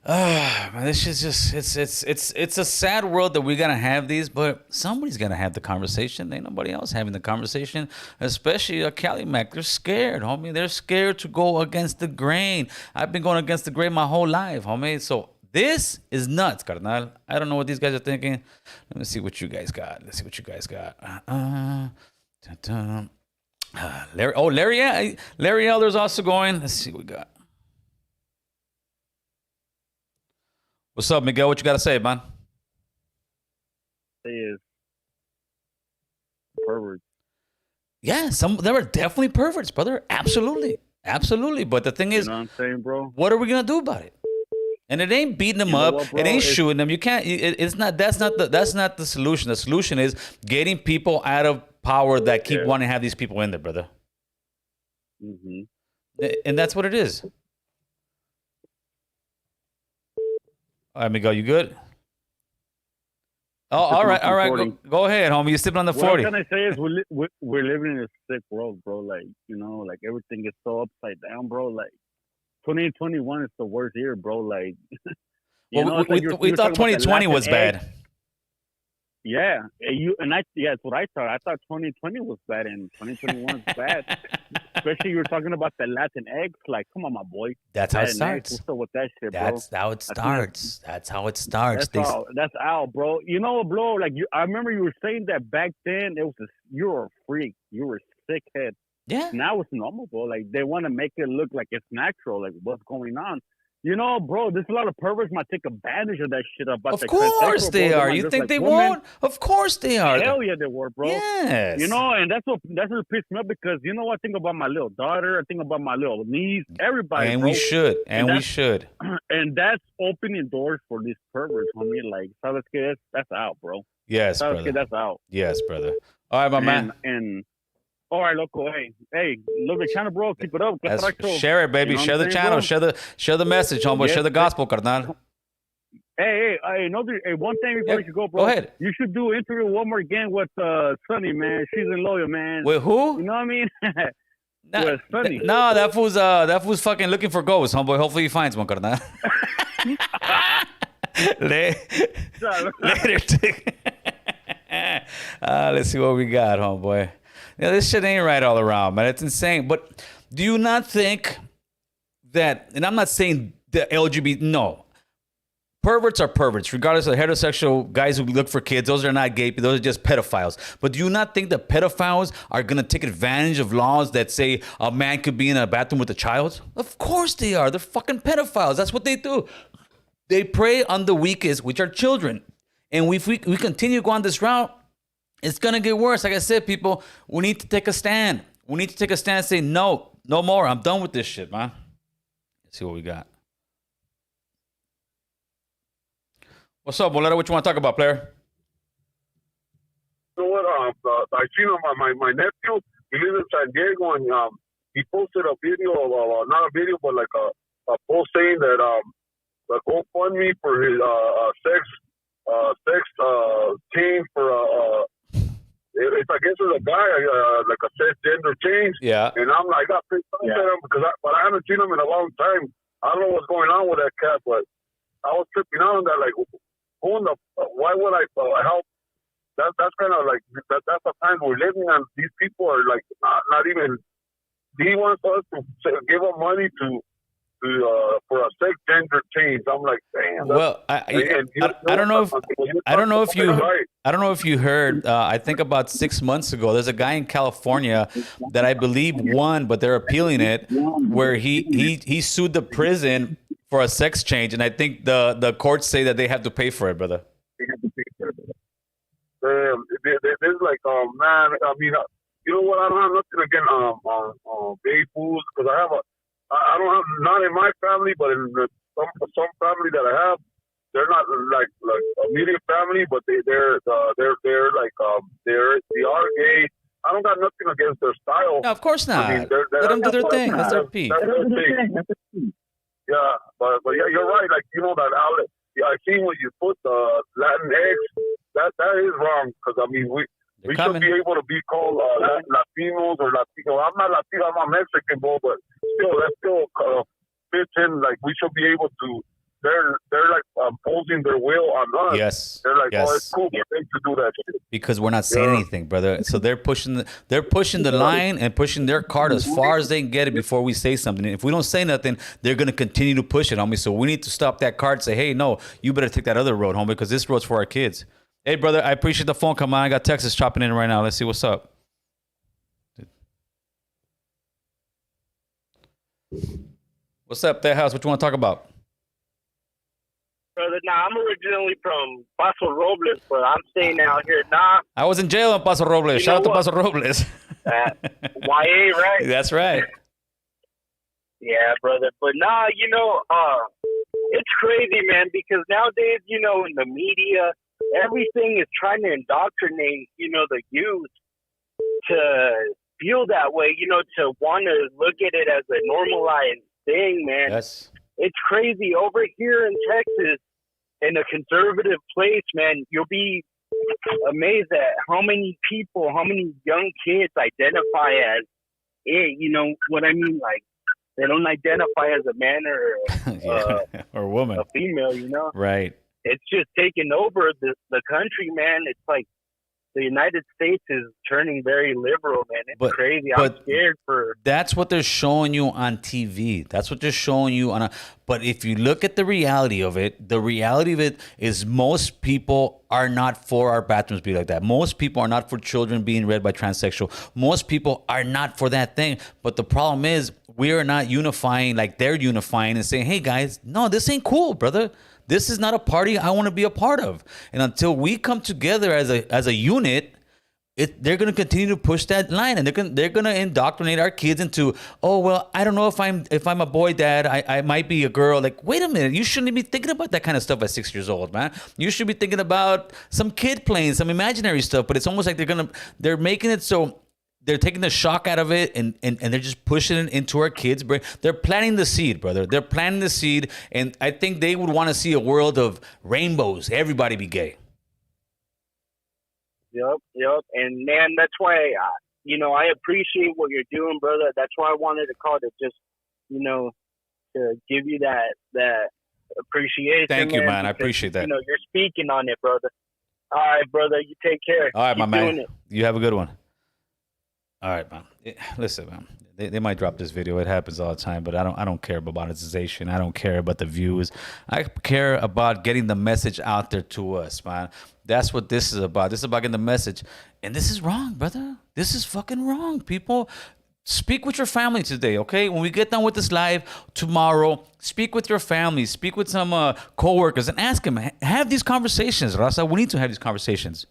man, this is just it's a sad world that we're gonna have these, but somebody's gonna have the conversation. Ain't nobody else having the conversation, especially Cali Mac. They're scared, homie. They're scared to go against the grain. I've been going against the grain my whole life, homie. So this is nuts, carnal. I don't know what these guys are thinking. Let me see what you guys got. Let's see what you guys got. Larry Elder's also going. Let's see what we got. What's up, Miguel? What you got to say, man? They is perverts. Yeah, there are definitely perverts, brother. Absolutely. But the thing is, you know what I'm saying, bro? What are we gonna do about it? And it ain't beating them up. What, it ain't shooting them. You can't. It's not. That's not the solution. The solution is getting people out of power that keep wanting to have these people in there, brother. Mm-hmm. And that's what it is. All right, Miguel, you good? Oh, all right. Go ahead, homie. You're sipping on the 40. What I'm trying to say is we're living in a sick world, bro. Like, you know, like everything is so upside down, bro. Like 2021 is the worst year, bro. Like, we thought 2020 was bad. Yeah, that's what I thought. I thought 2020 was bad and 2021 is bad. especially you're talking about the Latin eggs. Like, come on, my boy. That's how it Latin starts. eggs, what's up with that shit, bro? That's how it starts. That's how it starts. That's out, bro. You know, bro. Like, I remember you were saying that back then. You were a freak. You were a sickhead. Yeah. Now it's normal, bro. Like, they want to make it look like it's natural. Like, what's going on? You know, bro, there's a lot of perverts might take advantage of that shit about Of course they are. You think they won't? Of course they are. Hell yeah, they were, bro. Yes. You know, and that's what pissed me up because, you know, I think about my little daughter. I think about my little niece. Everybody, And bro. we should. And we should. And that's opening doors for these perverts, homie. Like, ¿sabes qué? That's out, bro. Yes, ¿Sabes brother. qué? That's out. Yes, brother. All right, my man. And all right, loco. Hey, love the channel, bro. Keep it up. Share it, baby. You know share the channel. bro? Share the message, homeboy. Yes, share the gospel, carnal. Hey, one thing before you should go, bro. Go ahead. You should do an interview one more again with Sunny, man. She's in Loyal, man. With who? You know what I mean? Nah, with Sunny. No, that fool's fucking looking for ghosts, homeboy. Hopefully he finds one, carnal. Later. Let's see what we got, homeboy. Yeah, this shit ain't right all around, man. It's insane. But do you not think that, and I'm not saying the LGBT, no. Perverts are perverts, regardless of the heterosexual guys who look for kids. Those are not gay, those are just pedophiles. But do you not think that pedophiles are going to take advantage of laws that say a man could be in a bathroom with a child? Of course they are. They're fucking pedophiles. That's what they do. They prey on the weakest, which are children. And if we continue going this route, it's going to get worse. Like I said, people, we need to take a stand. We need to take a stand and say, no more. I'm done with this shit, man. Let's see what we got. What's up, Bolero? What you want to talk about, player? You know what? I seen my nephew. He lives in San Diego, and he posted a video, not a video, but like a post saying that the GoFundMe for his sex change for it's I guess it's a guy like a sex gender change. Yeah. And I'm like, I got pissed off at him because I haven't seen him in a long time. I don't know what's going on with that cat, but I was tripping out on that. Like, why would I help? That's kind of like that's the time we're living on. These people are like not even. He wants us to give him money for a sex gender change. I'm like, damn. Well, I don't know if you heard. I think about 6 months ago, there's a guy in California that I believe won, but they're appealing it, where he sued the prison for a sex change, and I think the courts say that they have to pay for it, brother. There's like, man. I mean, you know what? I don't have nothing against gay fools because I don't have, not in my family, but in some family that I have, they're not like immediate family, but they're like they are gay. I don't got nothing against their style. No, of course not. I mean, let them do their thing. That's their peak. Yeah, but yeah, you're right. Like, you know, that outlet. Yeah, I seen when you put the Latin eggs. That is wrong because I mean we should be able to be called Latinos or Latino. I'm not Latino. I'm a Mexican, bro, but still, that still fits in. Like, we should be able to. They're like imposing their will on us. Yes. They're like, yes. oh, it's cool for them to do that shit. Because we're not saying anything, brother. So they're pushing the line and pushing their card as far as they can get it before we say something. And if we don't say nothing, they're gonna continue to push it, homie. So we need to stop that card and say, hey, no, you better take that other road, homie, because this road's for our kids. Hey, brother, I appreciate the phone call, man. I got Texas chopping in right now. Let's see what's up. What's up, that house? What you want to talk about? Brother, I'm originally from Paso Robles, but I'm staying out here now. I was in jail in Paso Robles. Shout out to Paso Robles. YA, right? That's right. Yeah, brother. But it's crazy, man, because nowadays, in the media, everything is trying to indoctrinate, the youth to feel that way, to want to look at it as a normalized thing, man. Yes. It's crazy. Over here in Texas, in a conservative place, man, you'll be amazed at how many young kids identify as it. You know what I mean? Like, they don't identify as a man or a woman, a female. Right. It's just taking over the country, man. It's like the United States is turning very liberal, man. It's crazy. I'm scared for. That's what they're showing you on TV. That's what they're showing you on a. But if you look at the reality of it is most people are not for our bathrooms being like that. Most people are not for children being read by transsexual. Most people are not for that thing. But the problem is we are not unifying like they're unifying and saying, hey guys, no, this ain't cool, brother. This is not a party I want to be a part of. And until we come together as a unit, they're going to continue to push that line, and they're going to indoctrinate our kids into, oh well, I don't know if I'm a boy dad, I might be a girl. Like, wait a minute, you shouldn't be thinking about that kind of stuff at 6 years old, man. You should be thinking about some kid playing some imaginary stuff. But it's almost like they're making it so. They're taking the shock out of it and they're just pushing it into our kids' brain. They're planting the seed, brother. They're planting the seed. And I think they would want to see a world of rainbows. Everybody be gay. Yep. And man, that's why, I appreciate what you're doing, brother. That's why I wanted to call to just, to give you that appreciation. Thank you, man. I appreciate that. You're speaking on it, brother. All right, brother. You take care. All right, Keep my doing man. it. You have a good one. All right, man. Listen, man. They might drop this video. It happens all the time, but I don't care about monetization. I don't care about the views. I care about getting the message out there to us, man. That's what this is about. This is about getting the message. And this is wrong, brother. This is fucking wrong, people. Speak with your family today, okay? When we get done with this live tomorrow, speak with your family. Speak with some coworkers and ask them. Have these conversations, Raza. We need to have these conversations.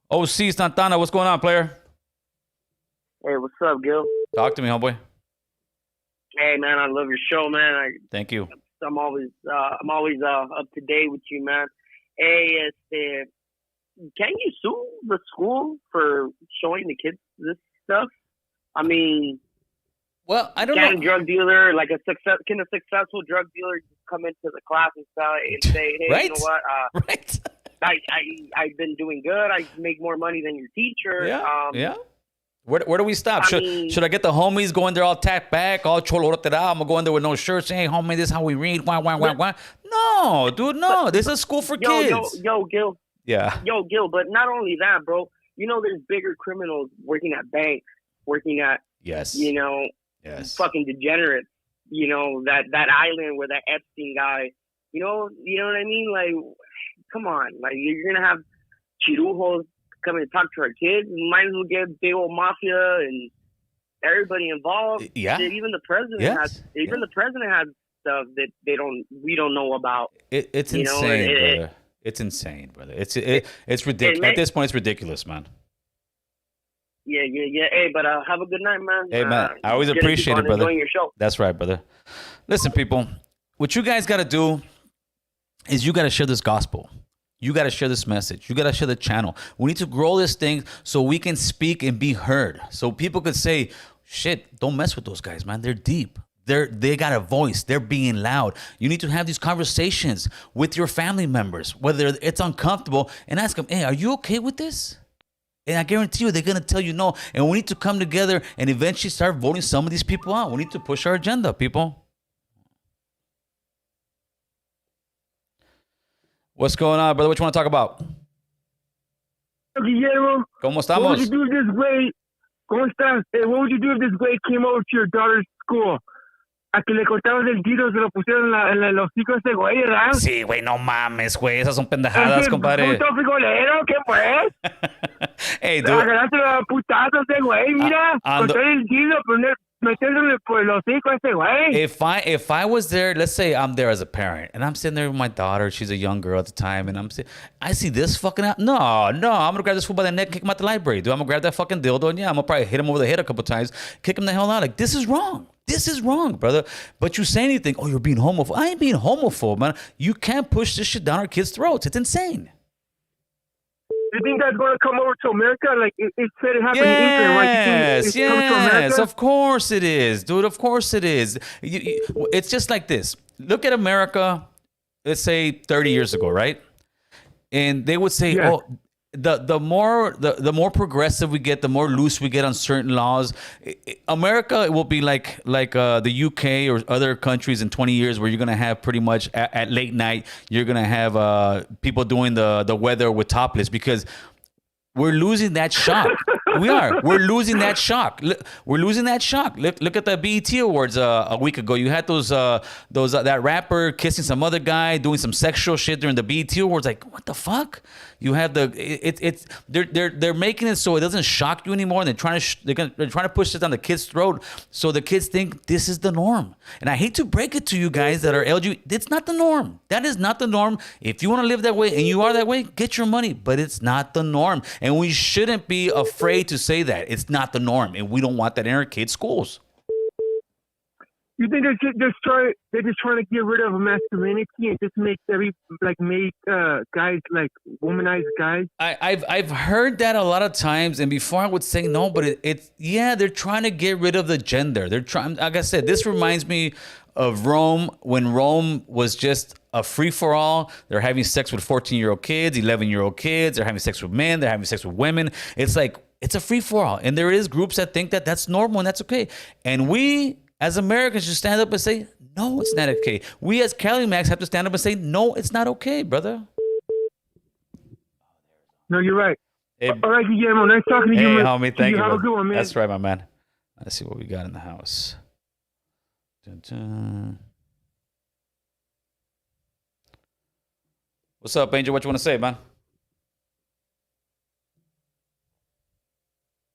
OC Santana, what's going on, player? Hey, what's up, Gil? Talk to me, homeboy. Hey, man, I love your show, man. Thank you. I'm always up to date with you, man. Hey, can you sue the school for showing the kids this stuff? I mean, well, I don't know. Can a successful drug dealer come into the class and say, hey, right? You know what? Right. I've been doing good. I make more money than your teacher. Yeah. Where do we stop? Should I get the homies going there all tapped back, all cholorotera? I'm gonna go in there with no shirts. Hey, homie, this is how we read. Why? No, dude, no. This is school for kids. Yo, Gil. Yeah. Yo, Gil. But not only that, bro. There's bigger criminals working at banks, working at yes. Fucking degenerates. That island where that Epstein guy. You know what I mean? Like, come on, like you're gonna have chirujos come and talk to our kids. You might as well get big old mafia and everybody involved. Yeah. Even the president has. Even the president has stuff that we don't know about. It's insane, brother. It's insane, brother. It's ridiculous. At this point, it's ridiculous, man. Yeah. Hey, but have a good night, man. Hey, man, I always appreciate it, brother. Enjoying your show. That's right, brother. Listen, people, what you guys got to do is you got to share this gospel. You got to share this message. You got to share the channel. We need to grow this thing so we can speak and be heard. So people could say, shit, don't mess with those guys, man. They're deep. They got a voice. They're being loud. You need to have these conversations with your family members, whether it's uncomfortable, and ask them, hey, are you okay with this? And I guarantee you, they're going to tell you no. And we need to come together and eventually start voting some of these people out. We need to push our agenda, people. What's going on, brother? What you want to talk about? Guillermo, ¿Cómo estamos? What would you do if this way? ¿Cómo estás? What would you do if this way came over to your daughter's school? A que le cortaron el tiro, se lo pusieron en el hocico a ese güey, ¿verdad? Sí, güey, no mames, güey. Esas son pendejadas, compadre. ¿Puto frijolero? ¿Qué pues? Hey, dude. Agarraste a putazo a ese güey, mira. Cortar el tiro, meterle por el hocico a ese güey. If I was there, let's say I'm there as a parent, and I'm sitting there with my daughter. She's a young girl at the time, and I see this fucking out. No, I'm gonna grab this fool by the neck, kick him out the library. Dude, I'm gonna grab that fucking dildo, and I'm gonna probably hit him over the head a couple times, kick him the hell out. Like, this is wrong. This is wrong, brother. But you say anything, oh, you're being homophobe. I ain't being homophobe, man. You can't push this shit down our kids' throats. It's insane. You think that's going to come over to America? Like, it said it happened in England, right? Yes, of course it is, dude. Of course it is. It's just like this. Look at America, let's say 30 years ago, right? And they would say, oh, the more progressive we get, the more loose we get on certain laws. America will be like the UK or other countries in 20 years, where you're gonna have pretty much at late night you're gonna have people doing the weather with topless, because we're losing that shock. We are. We're losing that shock. We're losing that shock. Look at the BET Awards a week ago. You had those that rapper kissing some other guy, doing some sexual shit during the BET Awards. Like, what the fuck? You have they're making it so it doesn't shock you anymore. And they're trying to push it down the kids' throat, so the kids think this is the norm. And I hate to break it to you guys that are LGBT. It's not the norm. That is not the norm. If you want to live that way and you are that way, get your money. But it's not the norm, and we shouldn't be afraid to say that it's not the norm, and we don't want that in our kids' schools. You think they're just trying to get rid of masculinity and just make guys like womanize guys? I've heard that a lot of times, and before I would say no, but they're trying to get rid of the gender. They're trying, like I said, this reminds me of Rome, when Rome was just a free-for-all. They're having sex with 14-year-old kids, 11-year-old kids. They're having sex with men. They're having sex with women. It's like, it's a free-for-all. And there is groups that think that that's normal and that's okay. And we, as Americans, should stand up and say, no, it's not okay. We as Cali Max have to stand up and say, no, it's not okay, brother. No, you're right. Hey, all right, Guillermo, nice talking to you, man. Homie, thank you. Have a good one, man. That's right, my man. Let's see what we got in the house. Dun, dun. What's up, Angel? What you want to say, man?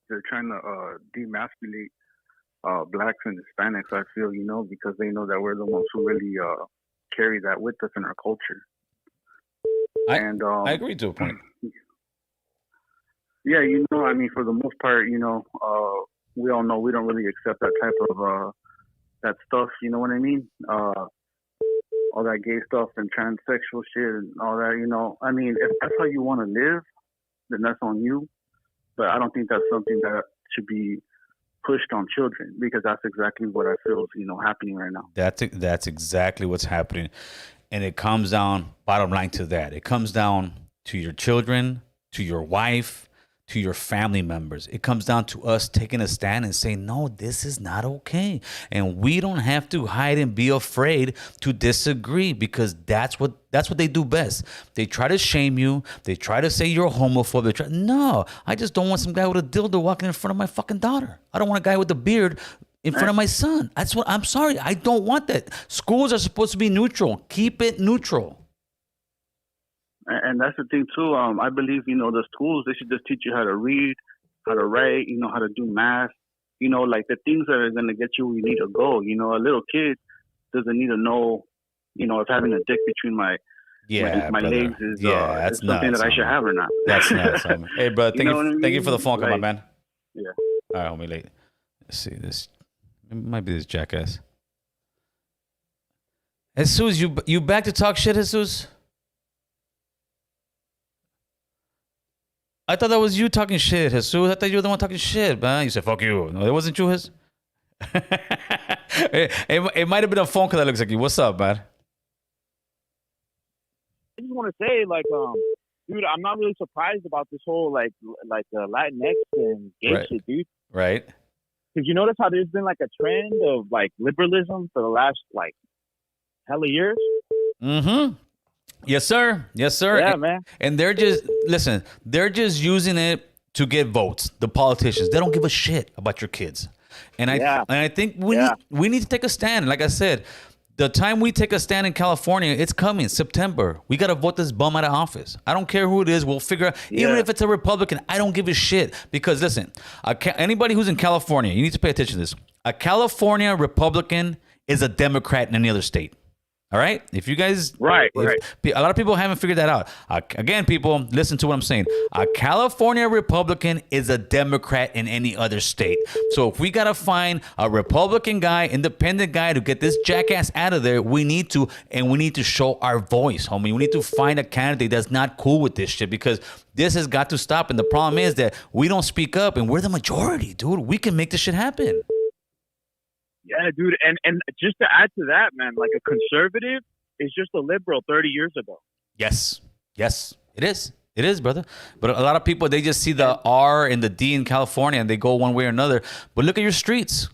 They're trying to demasculate blacks and Hispanics, I feel, because they know that we're the ones who really carry that with us in our culture. I agree to a point. Yeah, for the most part, we all know we don't really accept that type of that stuff, you know what I mean? All that gay stuff and transsexual shit and all that, if that's how you want to live, then that's on you. But I don't think that's something that should be pushed on children, because that's exactly what I feel is, happening right now. That's exactly what's happening. And it comes down, bottom line, to that. It comes down to your children, to your wife, to your family members. It comes down to us taking a stand and saying, no, this is not okay. And we don't have to hide and be afraid to disagree, because that's what they do best. They try to shame you. They try to say you're a homophobe. No, I just don't want some guy with a dildo walking in front of my fucking daughter. I don't want a guy with a beard in front of my son. I'm sorry. I don't want that. Schools are supposed to be neutral. Keep it neutral. And that's the thing too. I believe, the schools, they should just teach you how to read, how to write, how to do math, like the things that are going to get you where you need to go. A little kid doesn't need to know, if having a dick between my legs is something that I should have or not. That's nuts. Hey, bro, thank you for the phone call, my man. Yeah. All right, homie, late. Let's see this. It might be this jackass. Jesus, you back to talk shit, Jesus? I thought that was you talking shit, Jesus. I thought you were the one talking shit, man. You said, fuck you. No, it wasn't you, Jesus. it might have been a phone call that looks like you. What's up, man? I just want to say, dude, I'm not really surprised about this whole, Latinx and gay shit, dude. Right. Because you notice how there's been, a trend of, liberalism for the last, hella years? Mm-hmm. Yes, sir. Yes, sir. Yeah, man. And they're just using it to get votes. The politicians, they don't give a shit about your kids. And I think we need to take a stand. Like I said, the time we take a stand in California, it's coming, September. We got to vote this bum out of office. I don't care who it is. We'll figure out, even if it's a Republican, I don't give a shit. Because listen, anybody who's in California, you need to pay attention to this. A California Republican is a Democrat in any other state. All right? If you guys... Right. A lot of people haven't figured that out. Again, people, listen to what I'm saying. A California Republican is a Democrat in any other state. So if we got to find a Republican guy, independent guy to get this jackass out of there, we need to show our voice, homie. We need to find a candidate that's not cool with this shit, because this has got to stop. And the problem is that we don't speak up, and we're the majority, dude. We can make this shit happen. Yeah, dude, and just to add to that, man, a conservative is just a liberal 30 years ago. Yes, it is. It is, brother. But a lot of people, they just see the R and the D in California and they go one way or another. But look at your streets.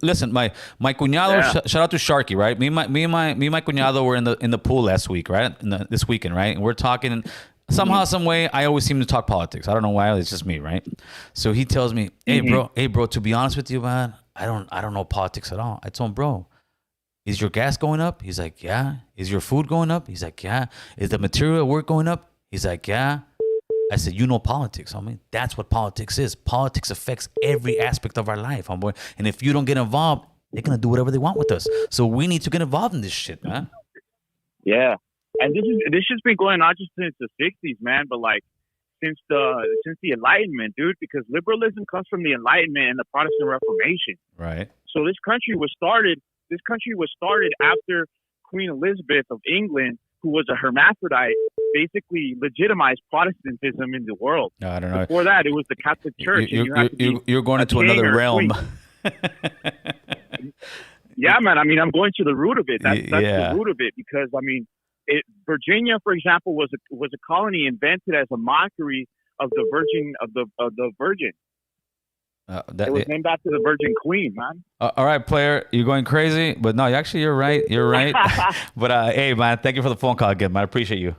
Listen, my cuñado, shout out to Sharky, right? Me and my cuñado were in the pool last week, right? This weekend, right? And we're talking. Somehow, some way, I always seem to talk politics. I don't know why. It's just me, right? So he tells me, hey, bro, to be honest with you, man, I don't know politics at all. I told him, bro, is your gas going up? He's like, yeah. Is your food going up? He's like, yeah. Is the material at work going up? He's like, yeah. I said, you know politics, homie. That's what politics is. Politics affects every aspect of our life, homeboy. And if you don't get involved, they're going to do whatever they want with us. So we need to get involved in this shit, man. Yeah. And this has been going on just since the 60s, man. But like since the Enlightenment, dude, because liberalism comes from the Enlightenment and the Protestant Reformation. Right. So this country was started after Queen Elizabeth of England, who was a hermaphrodite, basically legitimized Protestantism in the world. No, I don't know. Before that, it was the Catholic Church. You're going into another realm. Yeah, man. I mean, I'm going to the root of it. That's the root of it, because I mean, Virginia, for example, was a colony invented as a mockery of the Virgin. It was named after the Virgin Queen, man. All right, player, you're going crazy, but no, actually, you're right. You're right. But hey, man, thank you for the phone call again, man. I appreciate you.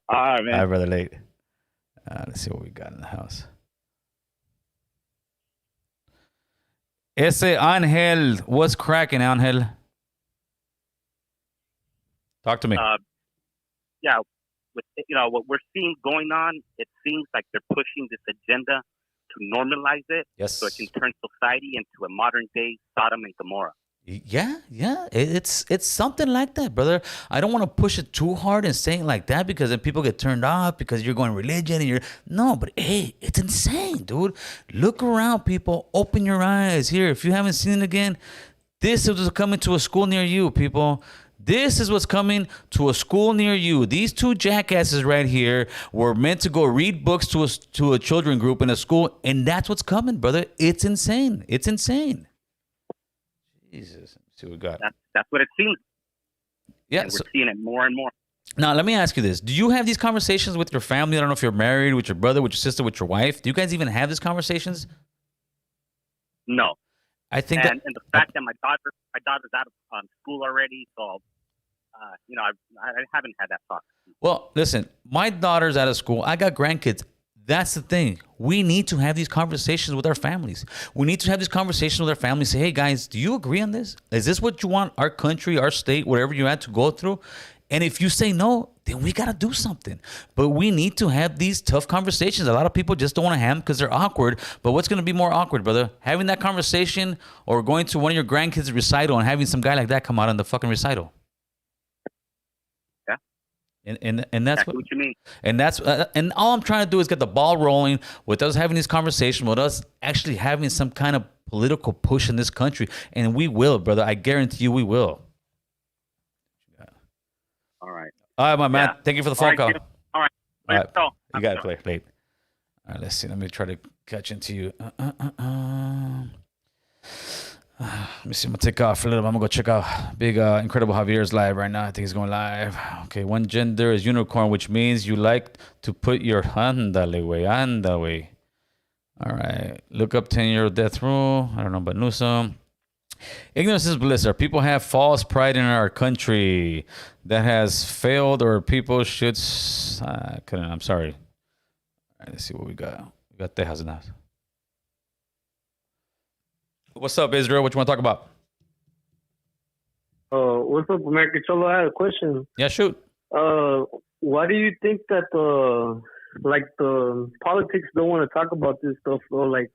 All right, man. All right, brother, late. Let's see what we got in the house. Ese Angel, what's cracking, Angel? Talk to me. Yeah, with what we're seeing going on, it seems like they're pushing this agenda to normalize it, so it can turn society into a modern day Sodom and Gomorrah. Yeah, it's something like that, brother. I don't want to push it too hard and say it like that, because then people get turned off because you're going religion and but hey, it's insane, dude. Look around, people. Open your eyes. Here, if you haven't seen it again, this is what's coming to a school near you, people. This is what's coming to a school near you. These two jackasses right here were meant to go read books to a children group in a school, and that's what's coming, brother. It's insane. It's insane. Jesus. Let's see what we got. That's what it seems. Yeah, and we're seeing it more and more. Now, let me ask you this. Do you have these conversations with your family? I don't know if you're married, with your brother, with your sister, with your wife. Do you guys even have these conversations? No. I think and the fact that my daughter's out of school already, so I haven't had that talk. Well, listen, my daughter's out of school. I got grandkids. That's the thing. We need to have these conversations with our families. We need to have these conversations with our families. Say, hey, guys, do you agree on this? Is this what you want our country, our state, whatever you're at, to go through? And if you say no, then we got to do something. But we need to have these tough conversations. A lot of people just don't want to have them because they're awkward. But what's going to be more awkward, brother? Having that conversation or going to one of your grandkids' recital and having some guy like that come out on the fucking recital? Yeah. And that's what you mean. And that's and all I'm trying to do is get the ball rolling with us having these conversations, with us actually having some kind of political push in this country. And we will, brother. I guarantee you we will. All right. All right, my man. Yeah. Thank you for the phone call. All right. All right. You got it, play late. All right, let's see. Let me try to catch into you. Let me see. I'm going to take off a little bit. I'm going to go check out Big Incredible Javier's live right now. I think he's going live. Okay, one gender is unicorn, which means you like to put your andale way. All right. Look up 10-year death rule. I don't know about Newsom. Ignorance is bliss. Our people have false pride in our country that has failed, or people should. I'm sorry. All right, let's see what we got. We got Tejas in the house. What's up, Israel? What you want to talk about? What's up, America Cholo? I have a question. Yeah, shoot. Why do you think that the politics don't want to talk about this stuff, or like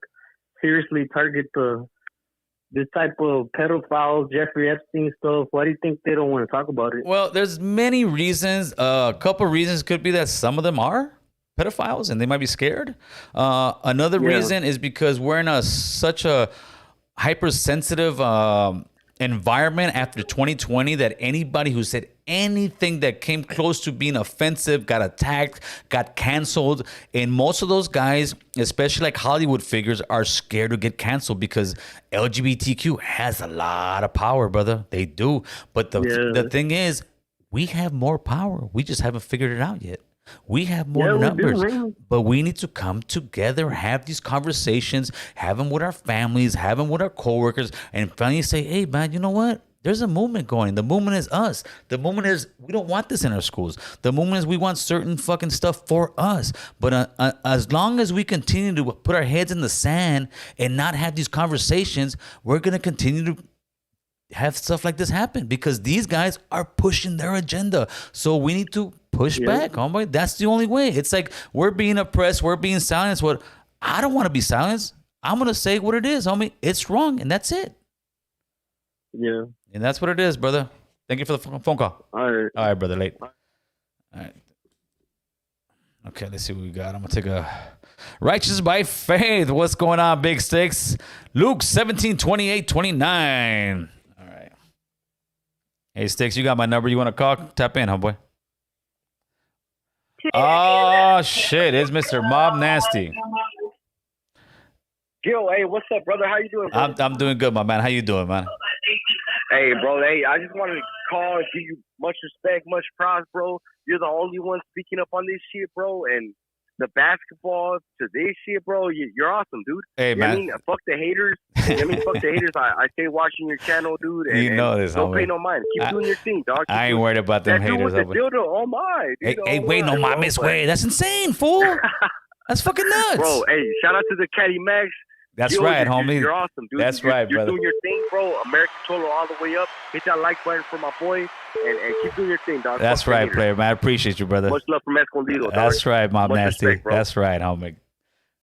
seriously target this type of pedophiles, Jeffrey Epstein stuff? Why do you think they don't want to talk about it? Well, there's many reasons. A couple reasons could be that some of them are pedophiles and they might be scared. Another reason is because we're in such a hypersensitive environment after 2020 that anybody who said anything that came close to being offensive got attacked, got canceled. And most of those guys, especially like Hollywood figures, are scared to get canceled because LGBTQ has a lot of power, brother. They do. But the thing is, we have more power. We just haven't figured it out yet. We have more numbers, but we need to come together, have these conversations, have them with our families, have them with our coworkers, and finally say, hey, man, you know what? There's a movement going. The movement is us. The movement is we don't want this in our schools. The movement is we want certain fucking stuff for us. But as long as we continue to put our heads in the sand and not have these conversations, we're going to continue to have stuff like this happen because these guys are pushing their agenda. So we need to push back, homeboy. That's the only way. It's like we're being oppressed. We're being silenced. What I don't want to be silenced. I'm going to say what it is, homie. It's wrong, and that's it. Yeah. And that's what it is, brother. Thank you for the phone call. All right, brother. Late. All right. Okay, let's see what we got. I'm going to take a righteous by faith. What's going on, Big Sticks? Luke 17:28-29. All right. Hey, Sticks, you got my number. You want to call? Tap in, homeboy. Oh, shit. It's Mr. Mob Nasty. Gil, hey, what's up, brother? How you doing, bro? I'm doing good, my man. How you doing, man? Hey, bro. Hey, I just wanted to call and give you much respect, much props, bro. You're the only one speaking up on this shit, bro. And the basketball to this shit, bro. You're awesome, dude. Hey, man. I mean, fuck the haters. Fuck the haters. I stay watching your channel, dude. And, you know this, don't homie. pay no mind. Keep doing your thing, dog. I ain't worried about them haters. That dude with the dildo, oh my. Dude, hey, wait, no, my miss way. That's insane, fool. That's fucking nuts. Bro, hey, shout out to the Caddy Max. That's right, homie. You're awesome, dude. That's right, you're brother. You're doing your thing, bro. American Cholo all the way up. Hit that like button for my boy, and keep doing your thing, dog. That's right, player, man. I appreciate you, brother. Much love from Escondido, dog. That's right, Mob Much Nasty. respect, bro. That's right, homie.